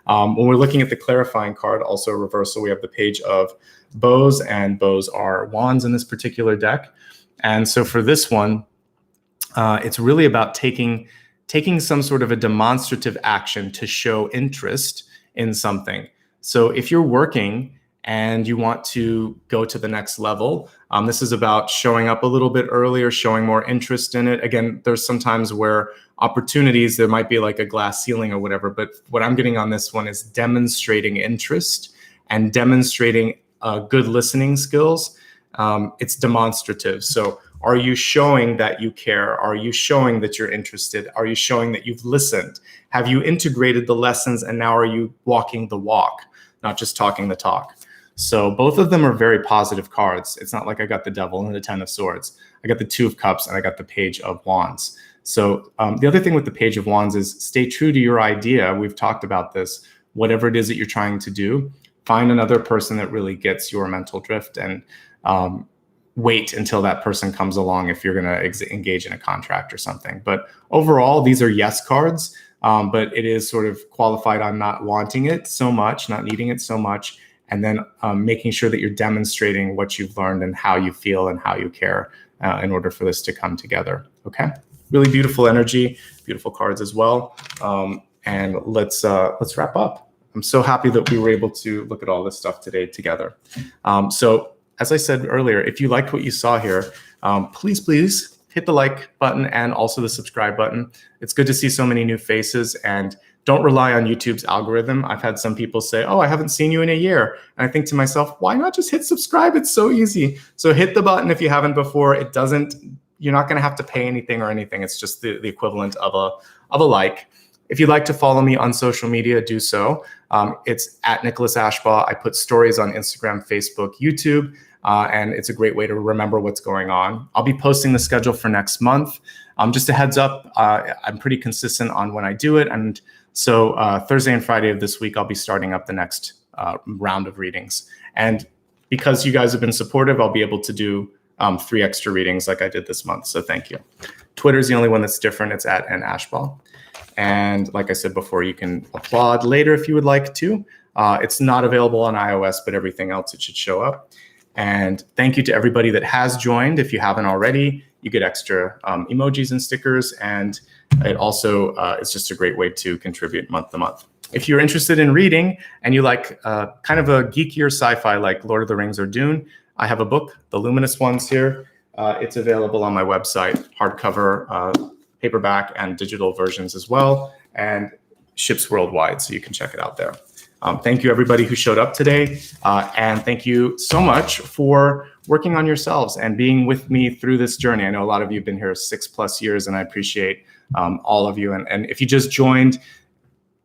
When we're looking at the clarifying card, also a reversal, we have the Page of Bows, and bows are wands in this particular deck. And so for this one, it's really about taking some sort of a demonstrative action to show interest in something. So if you're working and you want to go to the next level, this is about showing up a little bit earlier, showing more interest in it. Again, there's sometimes where opportunities, there might be like a glass ceiling or whatever, but what I'm getting on this one is demonstrating interest and demonstrating good listening skills. It's demonstrative. So are you showing that you care? Are you showing that you're interested? Are you showing that you've listened? Have you integrated the lessons, and now are you walking the walk, not just talking the talk? So both of them are very positive cards. It's not like I got the Devil and the Ten of Swords. I got the Two of Cups and I got the Page of Wands. So the other thing with the Page of Wands is stay true to your idea. We've talked about this. Whatever it is that you're trying to do, find another person that really gets your mental drift, and wait until that person comes along if you're going to engage in a contract or something. But overall, these are yes cards, but it is sort of qualified on not wanting it so much, not needing it so much, and then making sure that you're demonstrating what you've learned and how you feel and how you care in order for this to come together. Okay, really beautiful energy, beautiful cards as well. And let's wrap up. I'm so happy that we were able to look at all this stuff today together. So as I said earlier, if you liked what you saw here, please hit the like button and also the subscribe button. It's good to see so many new faces, and don't rely on YouTube's algorithm. I've had some people say, oh, I haven't seen you in a year. And I think to myself, why not just hit subscribe? It's so easy. So hit the button if you haven't before. You're not going to have to pay anything or anything. It's just the equivalent of a like. If you'd like to follow me on social media, do so. It's at Nicholas Ashbaugh. I put stories on Instagram, Facebook, YouTube, and it's a great way to remember what's going on. I'll be posting the schedule for next month. Just a heads up, I'm pretty consistent on when I do it. And so Thursday and Friday of this week, I'll be starting up the next round of readings. And because you guys have been supportive, I'll be able to do 3 extra readings like I did this month. So thank you. Twitter's the only one that's different. It's at Ashbaugh. And like I said before, you can applaud later if you would like to. It's not available on iOS, but everything else, it should show up. And thank you to everybody that has joined. If you haven't already, you get extra emojis and stickers. And it also is just a great way to contribute month to month. If you're interested in reading and you like kind of a geekier sci-fi like Lord of the Rings or Dune, I have a book, the Luminous ones here. It's available on my website, hardcover, paperback, and digital versions as well, and ships worldwide, so you can check it out there. Thank you, everybody who showed up today, and thank you so much for working on yourselves and being with me through this journey. I know a lot of you have been here 6+ years, and I appreciate all of you. And if you just joined,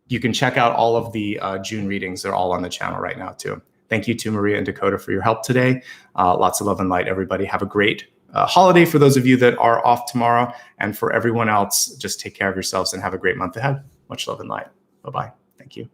you can check out all of the June readings. They're all on the channel right now, too. Thank you to Maria and Dakota for your help today. Lots of love and light, everybody. Have a great holiday for those of you that are off tomorrow. And for everyone else, just take care of yourselves and have a great month ahead. Much love and light. Bye-bye. Thank you.